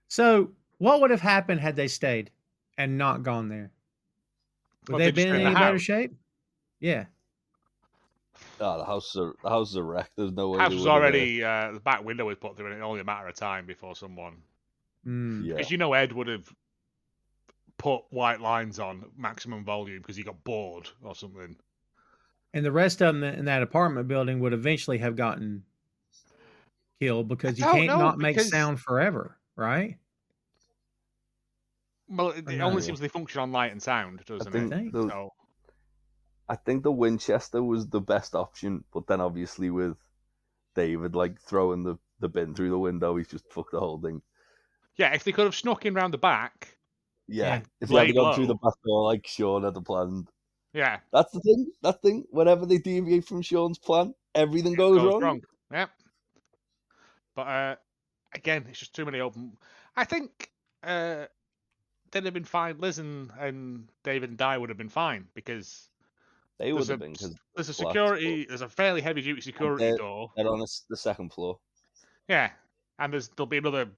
So, what would have happened had they stayed and not gone there? Would they have been in any better shape? Yeah. Oh, the house is a wreck. There's no way. The house was already the back window was put through, and it only a matter of time before someone. Because Ed would have put white lines on maximum volume because he got bored or something. And the rest of them in that apartment building would eventually have gotten killed because you can't not make sound forever, right? Well, it only seems they function on light and sound, doesn't it? I think the Winchester was the best option, but then obviously with David throwing the bin through the window, he's just fucked the whole thing. Yeah, if they could have snuck in round the back. Yeah, if they had gone through the back door like Shaun had planned. Yeah. That's the thing. That thing, whenever they deviate from Shaun's plan, everything goes wrong. Yeah. But again, it's just too many open. I think they they'd have been fine. Liz and David and Di would have been fine because They would have been because there's a security. There's a fairly heavy duty security door. They're on the second floor. Yeah, and there'll be another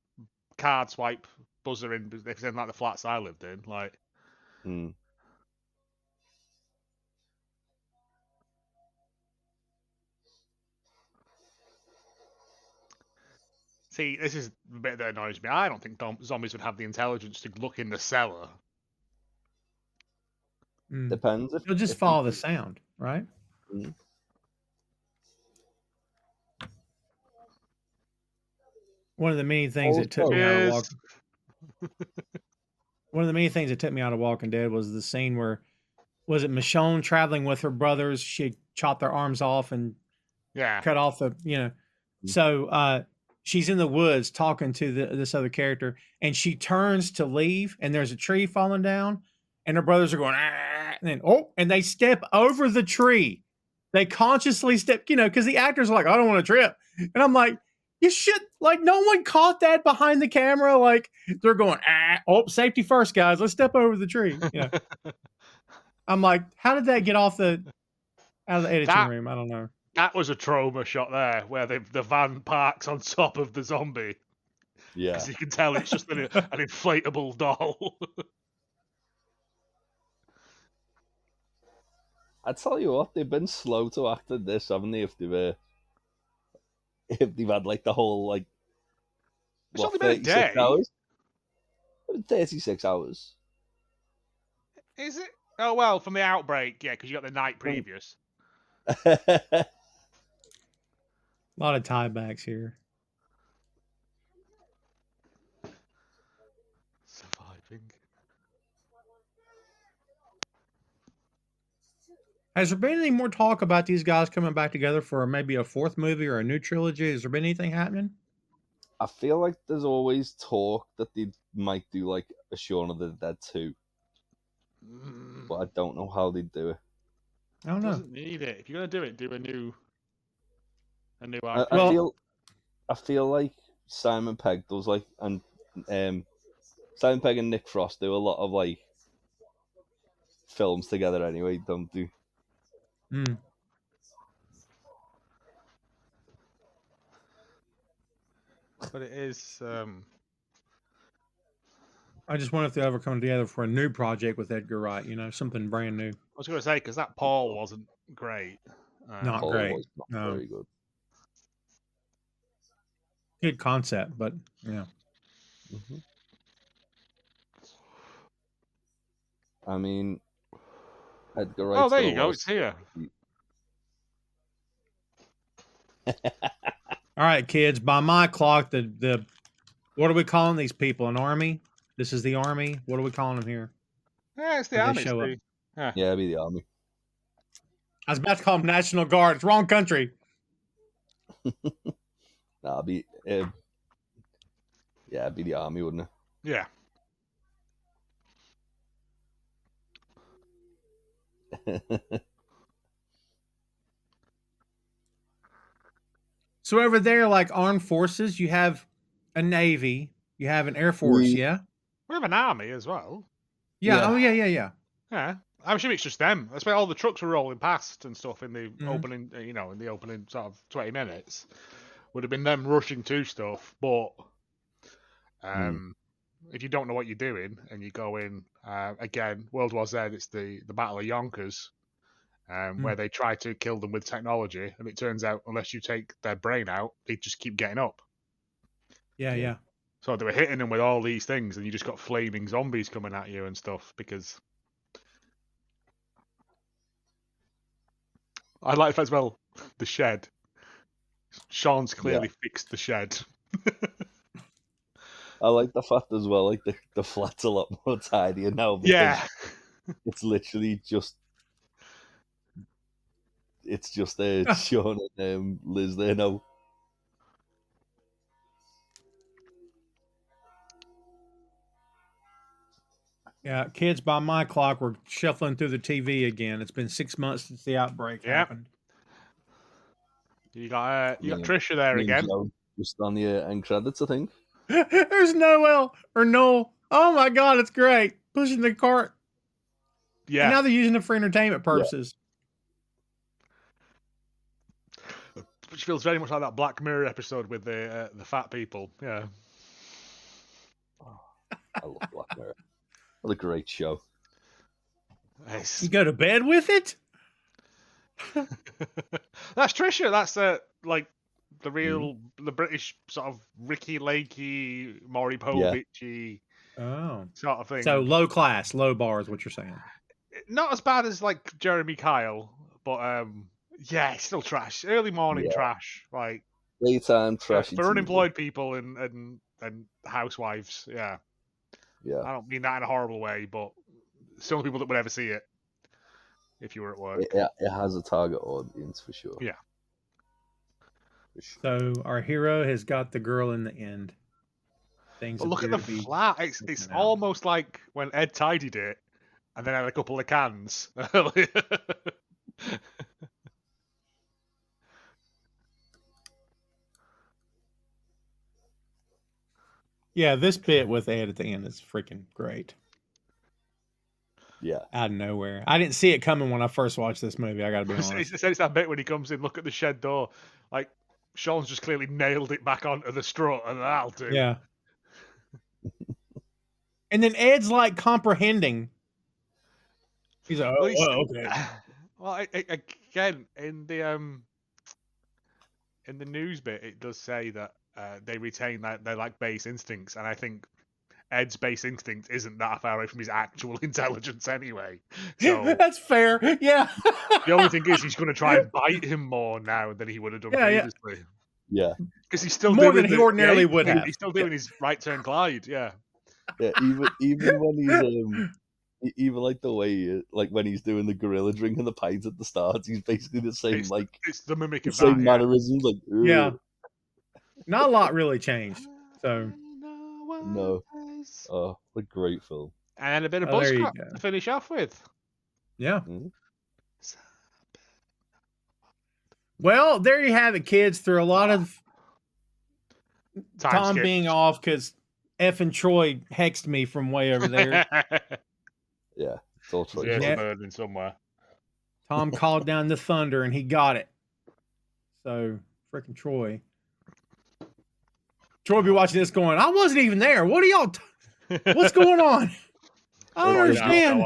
card swipe buzzer in if it's in like the flats I lived in. Like, see, this is the bit that annoys me. I don't think zombies would have the intelligence to look in the cellar. Depends. You'll just follow the sound, right? One of the many things that took me out of One of the many things that took me out of Walking Dead was the scene where, was it Michonne traveling with her brothers? She chopped their arms off and cut off the, So she's in the woods talking to this other character, and she turns to leave, and there's a tree falling down, and her brothers are going, and then, and they step over the tree. They consciously step, because the actors are like, I don't want to trip. And I'm like, you should, like, no one caught that behind the camera. Like, they're going, safety first, guys. Let's step over the tree. I'm like, how did that get out of the editing room? I don't know. That was a trauma shot there, where the van parks on top of the zombie. Yeah. Because you can tell it's just an inflatable doll. I tell you what, they've been slow to act at this, haven't they? If they've had like the whole like it's only been a day. Hours? 36 hours. Is it? Oh well, from the outbreak, yeah, because you got the night previous. A lot of tiebacks here. Surviving. Has there been any more talk about these guys coming back together for maybe a fourth movie or a new trilogy? Has there been anything happening? I feel like there's always talk that they might do like a Shaun of the Dead 2. But I don't know how they'd do it. I don't know. Doesn't need it. If you're gonna do it, do a new I feel like Simon Pegg does like, and Simon Pegg and Nick Frost do a lot of like films together anyway, don't they? But it is. I just wonder if they ever come together for a new project with Edgar Wright. Something brand new. I was going to say because that Paul wasn't great. Not Paul great. was not very good. Good concept, but yeah. I mean, Edgar Wright. Oh, there you go. It's here. All right, kids. By my clock, the what are we calling these people? An army? This is the army. What are we calling them here? Yeah, it's the army. Yeah, it'd be the army. I was about to call them National Guard. It's wrong country. It'd be the army, wouldn't it? Yeah. So over there, like armed forces, you have a Navy, you have an Air Force, yeah? We have an army as well. Yeah. Oh, yeah. Yeah. I'm assuming it's just them. That's where all the trucks were rolling past and stuff in the opening, in the opening sort of 20 minutes. Would have been them rushing to stuff, but if you don't know what you're doing and you go in, again, World War Z, it's the Battle of Yonkers, where they try to kill them with technology, and it turns out unless you take their brain out, they just keep getting up. Yeah. So they were hitting them with all these things, and you just got flaming zombies coming at you and stuff, because I like as well the shed. Shaun's clearly fixed the shed. I like the fact as well, like the flat's a lot more tidier now. Because it's literally just Shaun and Liz there now. Yeah, kids, by my clock, we're shuffling through the TV again. It's been 6 months since the outbreak happened. You got Trisha there again. Just on the end credits, I think. There's Noel or Noel Oh my god, it's great. Pushing the cart. And Yeah, now they're using it for entertainment purposes. which feels very much like that Black Mirror episode with the fat people. Yeah. I love Black Mirror. What a great show. Nice. You go to bed with it? That's Trisha. That's like the real the British sort of Ricky Lakey, Maury Povich Oh. sort of thing. So low class, low bar is what you're saying. Not as bad as like Jeremy Kyle, but yeah, it's still trash. Early morning trash, like Daytime trashy for TV. unemployed people and housewives. Yeah, Yeah. I don't mean that in a horrible way, but some people that would ever see it if you were at work. It has a target audience for sure. Yeah. For sure. So our hero has got the girl in the end. Things But look at the appear to be flat. It's working out. almost like when Ed tidied it and then had a couple of cans. Yeah, this bit with Ed at the end is freaking great. Yeah. Out of nowhere. I didn't see it coming when I first watched this movie, I gotta be honest. It's that bit when he comes in, look at the shed door. Like, Shaun's just clearly nailed it back onto the strut, and that'll do. Yeah. And then Ed's like comprehending. He's like, oh, okay. Well, again, in the news bit, it does say that they retain their like base instincts, and I think Ed's base instinct isn't that far away from his actual intelligence anyway. So that's fair. Yeah. the only thing is he's going to try and bite him more now than he would have done previously. Yeah. Because he's still more doing than he ordinarily would have. He's still doing his right turn Clyde. Yeah. Yeah. Even when he's even like the way like when he's doing the gorilla drinking the pints at the start, he's basically the same it's the mimic of same that, mannerisms. Like yeah. Not a lot really changed. So no. Oh, what a great film. And a bit of buzzcut to finish off with. Yeah. Mm-hmm. Well, there you have it, kids. Through a lot of Time Tom skip. being off because F and Troy hexed me from way over there. Yeah, it's all Troy. There's Yeah. a bird in somewhere. Tom called down the thunder and he got it. So, freaking Troy. Troy be watching this going, I wasn't even there. What are y'all... What's going on? I don't understand.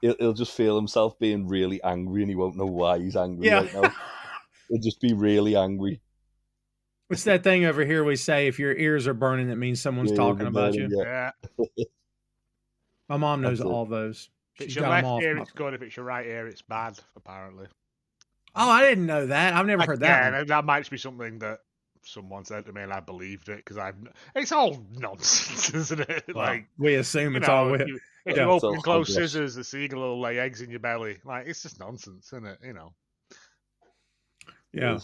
He'll just feel himself being really angry and he won't know why he's angry right now. He'll just be really angry. What's that thing over here we say, if your ears are burning, that means someone's talking about you? Yeah. My mom knows That's it. all those. If it's She's your got them left all. ear, it's good. If it's your right ear, it's bad, apparently. Oh, I didn't know that. I've never heard that. Yeah, that might be something that someone said to me and I believed it because it's all nonsense, isn't it? Well, like we assume it's all. if you open and close scissors, the seagull will lay eggs in your belly. Like it's just nonsense, isn't it? You know. Yeah.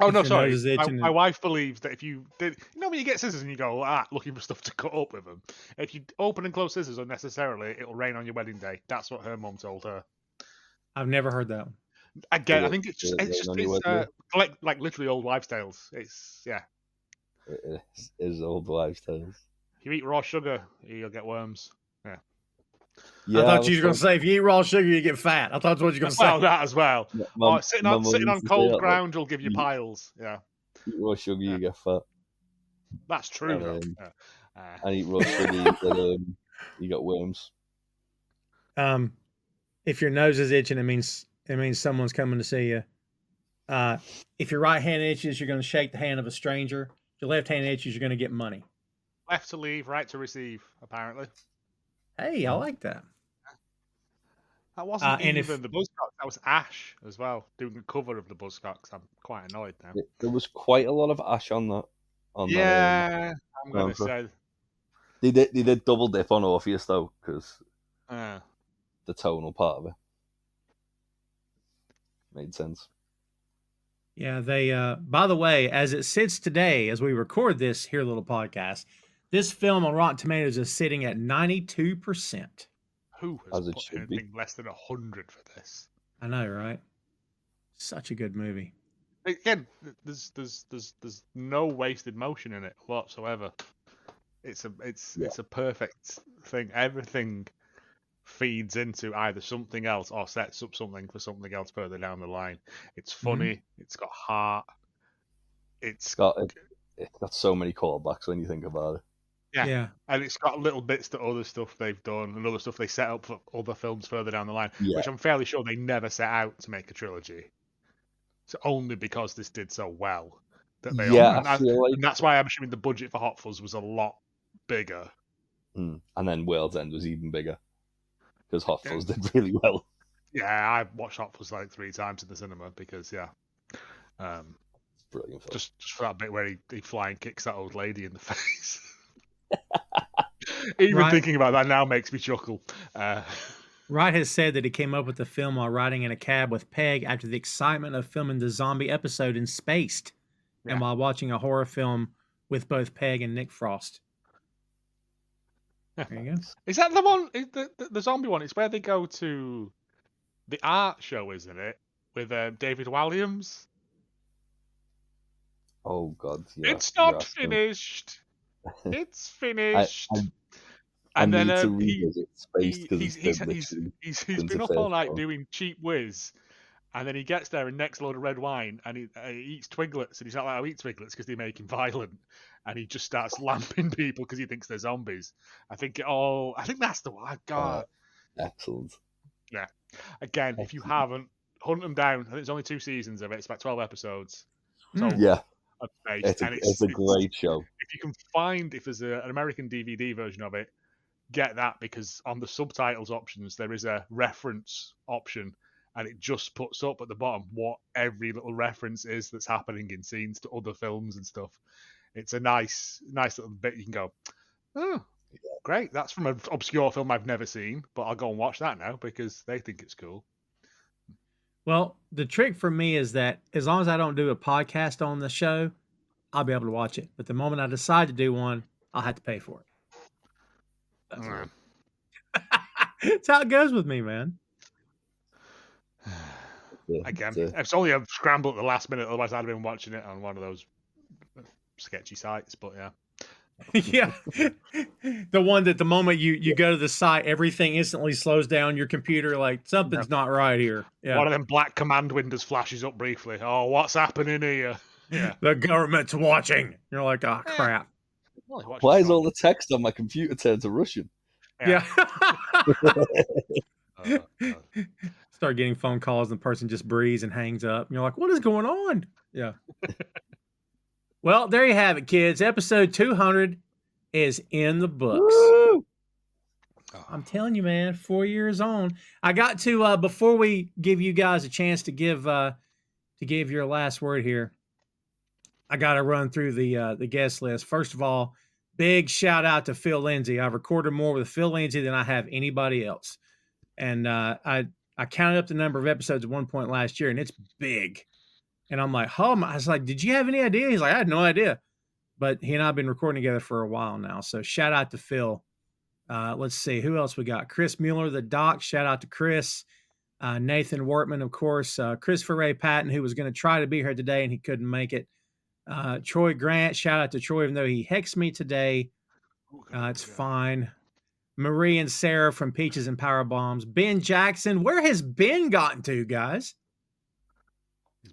Oh no, sorry. My wife believes that if you did, when you get scissors and you go looking for stuff to cut up with them, if you open and close scissors unnecessarily, it'll rain on your wedding day. That's what her mum told her. I've never heard that one. Again, I think it's like literally old wives' tales. It's It is old wives' tales. If you eat raw sugar, you'll get worms. I thought you were going to say if you eat raw sugar, you get fat. I thought that's what you were going to say. Well, that as well. Sitting on cold ground will give you piles. Yeah. Eat raw sugar, you get fat. That's true. And eat raw sugar, you get worms. If your nose is itching, it means someone's coming to see you. If your right hand itches, you're going to shake the hand of a stranger. If your left hand itches, you're going to get money. Left to leave, right to receive, apparently. Hey, I like that. That wasn't even the Buzzcocks. That was Ash as well, doing the cover of the Buzzcocks. I'm quite annoyed now. There was quite a lot of Ash on that. I'm going to say. They did double dip on Orpheus, though, because the tonal part of it made sense. Yeah, they, by the way, as it sits today, as we record this here little podcast, this film on Rotten Tomatoes is sitting at 92%. Who has put anything less than 100 for this? I know, right? Such a good movie. Again, there's no wasted motion in it whatsoever. It's a perfect thing. Everything feeds into either something else or sets up something for something else further down the line. It's funny. It's got heart. It's got so many callbacks when you think about it. Yeah. And it's got little bits to other stuff they've done and other stuff they set up for other films further down the line, which I'm fairly sure they never set out to make a trilogy. It's only because this did so well that they and that's why I'm assuming the budget for Hot Fuzz was a lot bigger. And then World's End was even bigger because Hot Fuzz did really well. Yeah, I watched Hot Fuzz like 3 times in the cinema because brilliant film. Just for that bit where he flying kicks that old lady in the face. Even thinking about that now makes me chuckle. Wright has said that he came up with the film while riding in a cab with Peg after the excitement of filming the zombie episode in Spaced, and while watching a horror film with both Peg and Nick Frost. There you go. Is that the one? The zombie one? It's where they go to the art show, isn't it? With David Walliams. Oh God! Yeah, it's not finished. It's finished. And then he's been up all night doing cheap whiz, and then he gets there and next load of red wine, and he eats Twiglets, and he's not allowed to eat Twiglets because they make him violent, and he just starts lamping people because he thinks they're zombies. I think that's the one. God, excellent. Yeah. Again, if you haven't, hunt them down. I think there's only 2 seasons of it. It's about 12 episodes. So yeah. It's a great show. If you can find, if there's an American DVD version of it, get that, because on the subtitles options there is a reference option, and it just puts up at the bottom what every little reference is that's happening in scenes to other films and stuff. It's a nice little bit you can go, oh, great, that's from an obscure film I've never seen, but I'll go and watch that now because they think it's cool. Well, the trick for me is that as long as I don't do a podcast on the show, I'll be able to watch it. But the moment I decide to do one, I'll have to pay for it. That's how it goes with me, man. Again, it's only a scramble at the last minute. Otherwise, I'd have been watching it on one of those sketchy sites. But yeah. Yeah. The one that the moment you go to the site, everything instantly slows down your computer, like something's not right here. Yeah. One of them black command windows flashes up briefly. Oh, what's happening here? Yeah. The government's watching. You're like, oh, crap. Why is all the text on my computer turned to Russian? Yeah. Start getting phone calls and the person just breathes and hangs up. And you're like, what is going on? Yeah. Well, there you have it, kids. Episode 200 is in the books. Woo! I'm telling you, man, 4 years on. I got to, before we give you guys a chance to give your last word here, I got to run through the guest list. First of all, big shout out to Phil Lindsay. I've recorded more with Phil Lindsay than I have anybody else. And I counted up the number of episodes at one point last year, and it's big. And I'm like, oh, I was like, did you have any idea? He's like, I had no idea. But he and I have been recording together for a while now. So shout out to Phil. Let's see, who else we got? Chris Mueller, the doc. Shout out to Chris. Nathan Wortman, of course. Christopher Ray Patton, who was going to try to be here today, and he couldn't make it. Troy Grant, shout out to Troy, even though he hexed me today. It's fine. Marie and Sarah from Peaches and Power Bombs. Ben Jackson. Where has Ben gotten to, guys?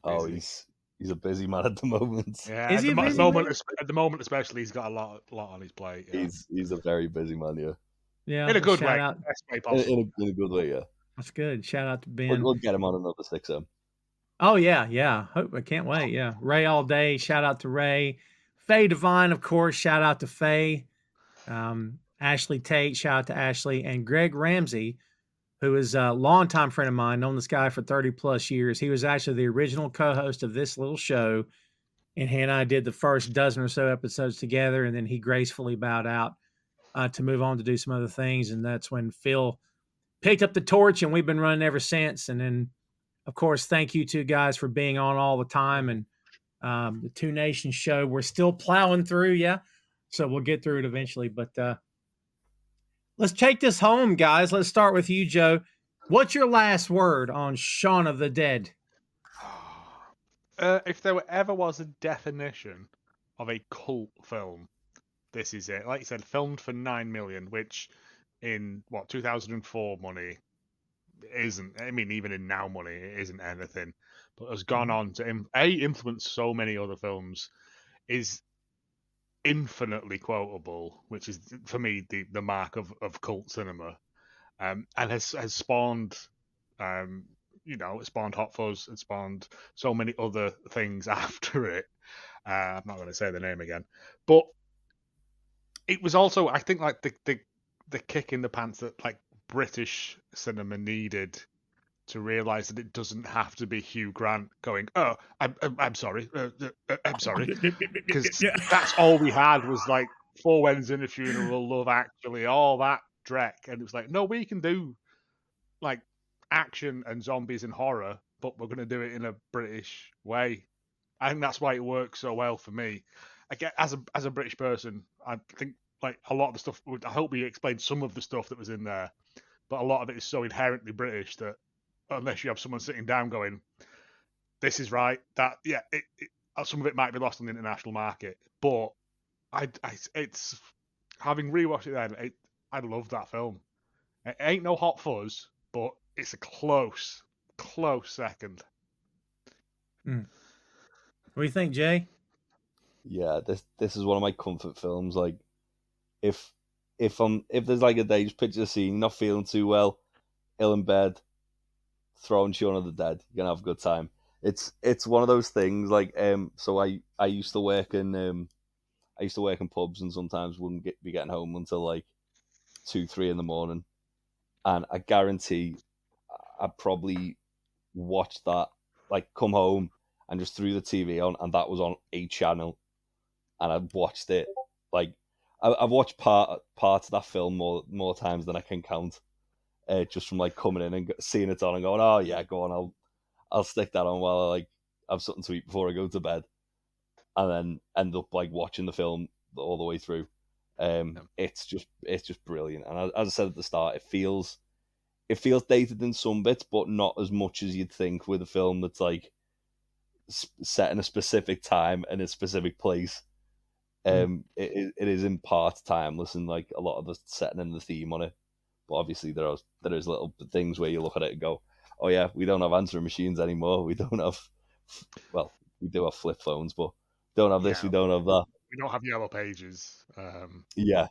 Oh, he's a busy man at the moment. Yeah, at the moment especially, he's got a lot on his plate. Yeah. He's a very busy man, yeah. Yeah, in a good way. In a good way, yeah. That's good. Shout out to Ben. We'll get him on another 6M. Oh yeah. I can't wait. Yeah, Ray all day. Shout out to Ray. Faye Devine, of course. Shout out to Faye. Ashley Tate. Shout out to Ashley and Greg Ramsey, who is a longtime friend of mine, known this guy for 30 plus years. He was actually the original co-host of this little show, and he and I did the first dozen or so episodes together, and then he gracefully bowed out to move on to do some other things, and that's when Phil picked up the torch, and we've been running ever since. And then, of course, thank you two guys for being on all the time, and the Two Nations show. We're still plowing through, yeah, so we'll get through it eventually, but let's take this home, guys. Let's start with you, Joe. What's your last word on Shaun of the Dead? If there ever was a definition of a cult film, this is it. Like you said, filmed for 9 million, which in 2004 money isn't. I mean, even in now money, it isn't anything. But has gone on to influence so many other films, is infinitely quotable, which is for me the mark of cult cinema, and has spawned, it spawned Hot Fuzz, it spawned so many other things after it. I'm not going to say the name again, but it was also, I think, like the kick in the pants that like British cinema needed to realize that it doesn't have to be Hugh Grant going, "Oh, I'm sorry, I'm sorry," because that's all we had was like Four Weddings and a Funeral, Love Actually, all that dreck, and it was like, no, we can do like action and zombies and horror, but we're going to do it in a British way. I think that's why it works so well for me. I get as a British person, I think like a lot of the stuff. I hope we explained some of the stuff that was in there, but a lot of it is so inherently British that unless you have someone sitting down going, "This is right," that some of it might be lost on the international market. But it's having rewatched it then, I love that film. It ain't no Hot Fuzz, but it's a close second. What do you think, Jay? Yeah, this is one of my comfort films. Like, if there's like a day, just picture the scene, not feeling too well, ill in bed, throwing Shaun of the Dead, you're gonna have a good time. It's one of those things. Like, so I used to work in pubs, and sometimes wouldn't be getting home until like 2-3 in the morning, and I guarantee I'd probably watch that, like come home and just threw the TV on, and that was on a channel, and I've watched it. Like, I've watched parts of that film more times than I can count. Just from like coming in and seeing it on and going, oh yeah, go on, I'll stick that on while I like have something to eat before I go to bed, and then end up like watching the film all the way through. It's just brilliant, and as I said at the start, it feels dated in some bits, but not as much as you'd think with a film that's like set in a specific time and a specific place. It is in part timeless, and like a lot of the setting and the theme on it. But obviously there is little things where you look at it and go, oh yeah, we don't have answering machines anymore. We don't have, well, we do have flip phones, but don't have this, we don't have that. We don't have yellow pages. Yeah.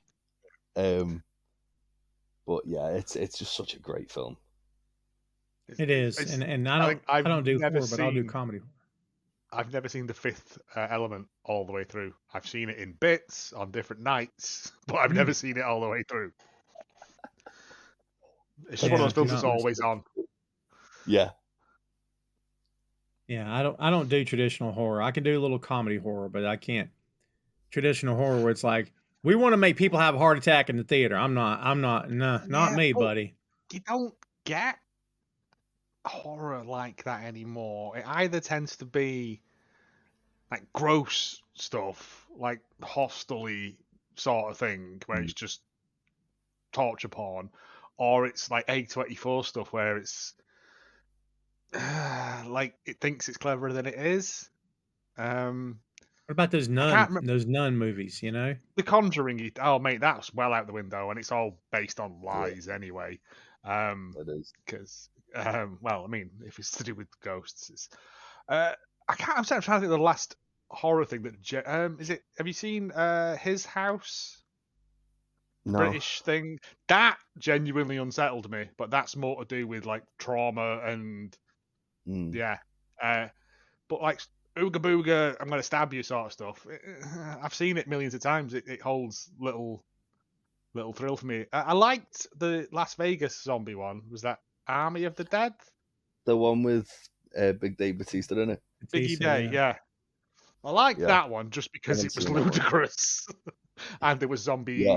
But yeah, it's just such a great film. It is, and I don't do horror, but I'll do comedy. I've never seen The Fifth Element all the way through. I've seen it in bits on different nights, but I've never seen it all the way through. It's just one of those films that's always on. Yeah. Yeah, I don't do traditional horror. I can do a little comedy horror, but I can't traditional horror where it's like, we want to make people have a heart attack in the theater. Not me, buddy. You don't get horror like that anymore. It either tends to be like gross stuff, like Hostel-y sort of thing, where it's just torture porn, or it's like A24 stuff where it's like it thinks it's cleverer than it is. What about those nun movies, you know? The Conjuring, oh mate, that's well out the window, and it's all based on lies anyway. It is. Because, well, I mean, if it's to do with ghosts, it's... I'm trying to think of the last horror thing that... is it? Have you seen His House? No. British thing? That genuinely unsettled me, but that's more to do with, like, trauma and... Yeah. But, like, Ooga Booga, I'm going to stab you sort of stuff. I've seen it millions of times. It holds little thrill for me. I liked the Las Vegas zombie one. Was that Army of the Dead? The one with Big Dave Bautista in it. Biggie Day, yeah. I liked that one just because it was ludicrous. And there was zombie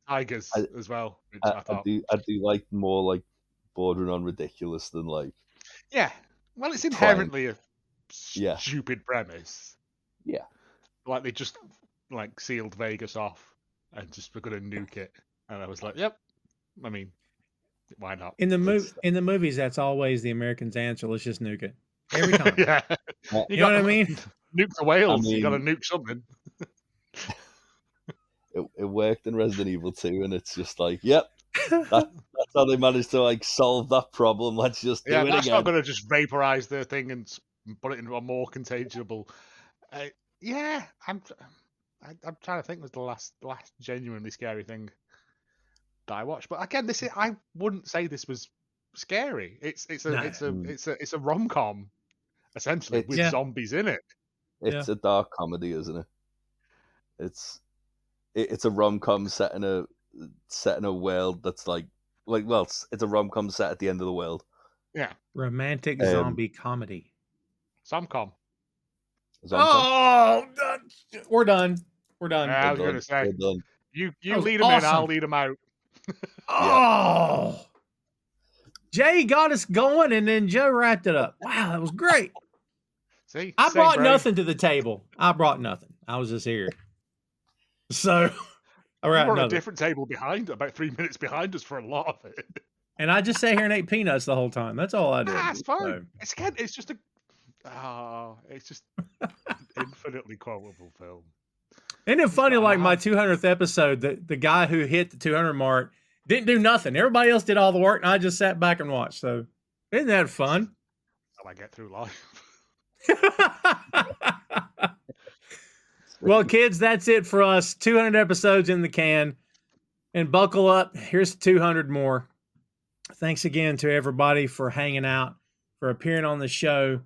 tigers as well. Which I do like more like bordering on ridiculous than like... Yeah. Well, it's inherently a stupid premise. Yeah. Like they just like sealed Vegas off and just were going to nuke it. And I was like, yep. I mean, why not? In the movies, that's always the Americans' answer. Let's just nuke it every time. Yeah. You know what I mean? Nuke the whales. You got to nuke something. it worked in Resident Evil 2, and it's just like, yep, that's how they managed to like solve that problem. Let's just do it that's again. not going to just vaporize the thing and put it into a more contagiable. Yeah, I'm trying to think was the last genuinely scary thing that I watched. But again, I wouldn't say this was scary. It's a rom-com essentially with zombies in it. It's a dark comedy, isn't it? It's a rom-com set in a world that's like it's a rom-com set at the end of the world. Yeah, romantic zombie comedy. Somcom. Oh, we're done. I was going to say, you lead them awesome. in, I'll lead them out. Oh, Jay got us going, and then Joe wrapped it up. Wow, that was great. See, I brought nothing to the table. I brought nothing. I was just here. So, we're on a different table about 3 minutes behind us for a lot of it. And I just sat here and ate peanuts the whole time. That's all I did. It's fine. So. It's just infinitely quotable film. Isn't it funny, like my 200th episode, the guy who hit the 200 mark didn't do nothing. Everybody else did all the work, and I just sat back and watched. So, isn't that fun? That's how I get through life. Well, kids, that's it for us. 200 episodes in the can. And buckle up. Here's 200 more. Thanks again to everybody for hanging out, for appearing on the show,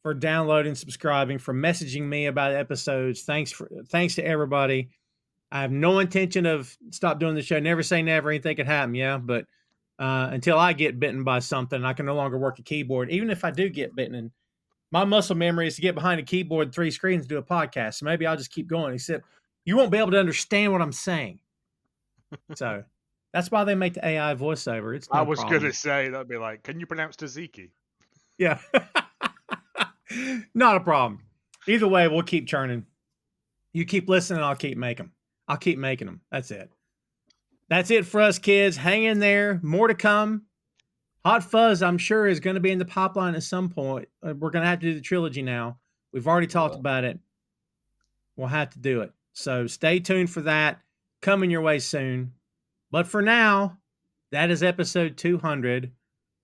for downloading, subscribing, for messaging me about episodes. Thanks to everybody. I have no intention of stop doing the show. Never say never. Anything could happen, yeah. But until I get bitten by something, I can no longer work a keyboard. Even if I do get bitten, and my muscle memory is to get behind a keyboard, 3 screens, and do a podcast. So maybe I'll just keep going, except you won't be able to understand what I'm saying. So that's why they make the AI voiceover. It's I was going to say, that'd be like, can you pronounce tzatziki? Yeah. Not a problem. Either way, we'll keep churning. You keep listening, I'll keep making them. I'll keep making them. That's it. That's it for us, kids. Hang in there. More to come. Hot Fuzz, I'm sure, is going to be in the pipeline at some point. We're going to have to do the trilogy now. We've already talked about it. We'll have to do it. So stay tuned for that. Coming your way soon. But for now, that is episode 200,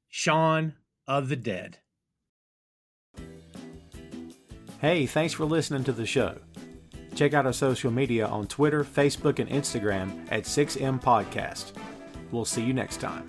Shaun of the Dead. Hey, thanks for listening to the show. Check out our social media on Twitter, Facebook, and Instagram at 6M Podcast. We'll see you next time.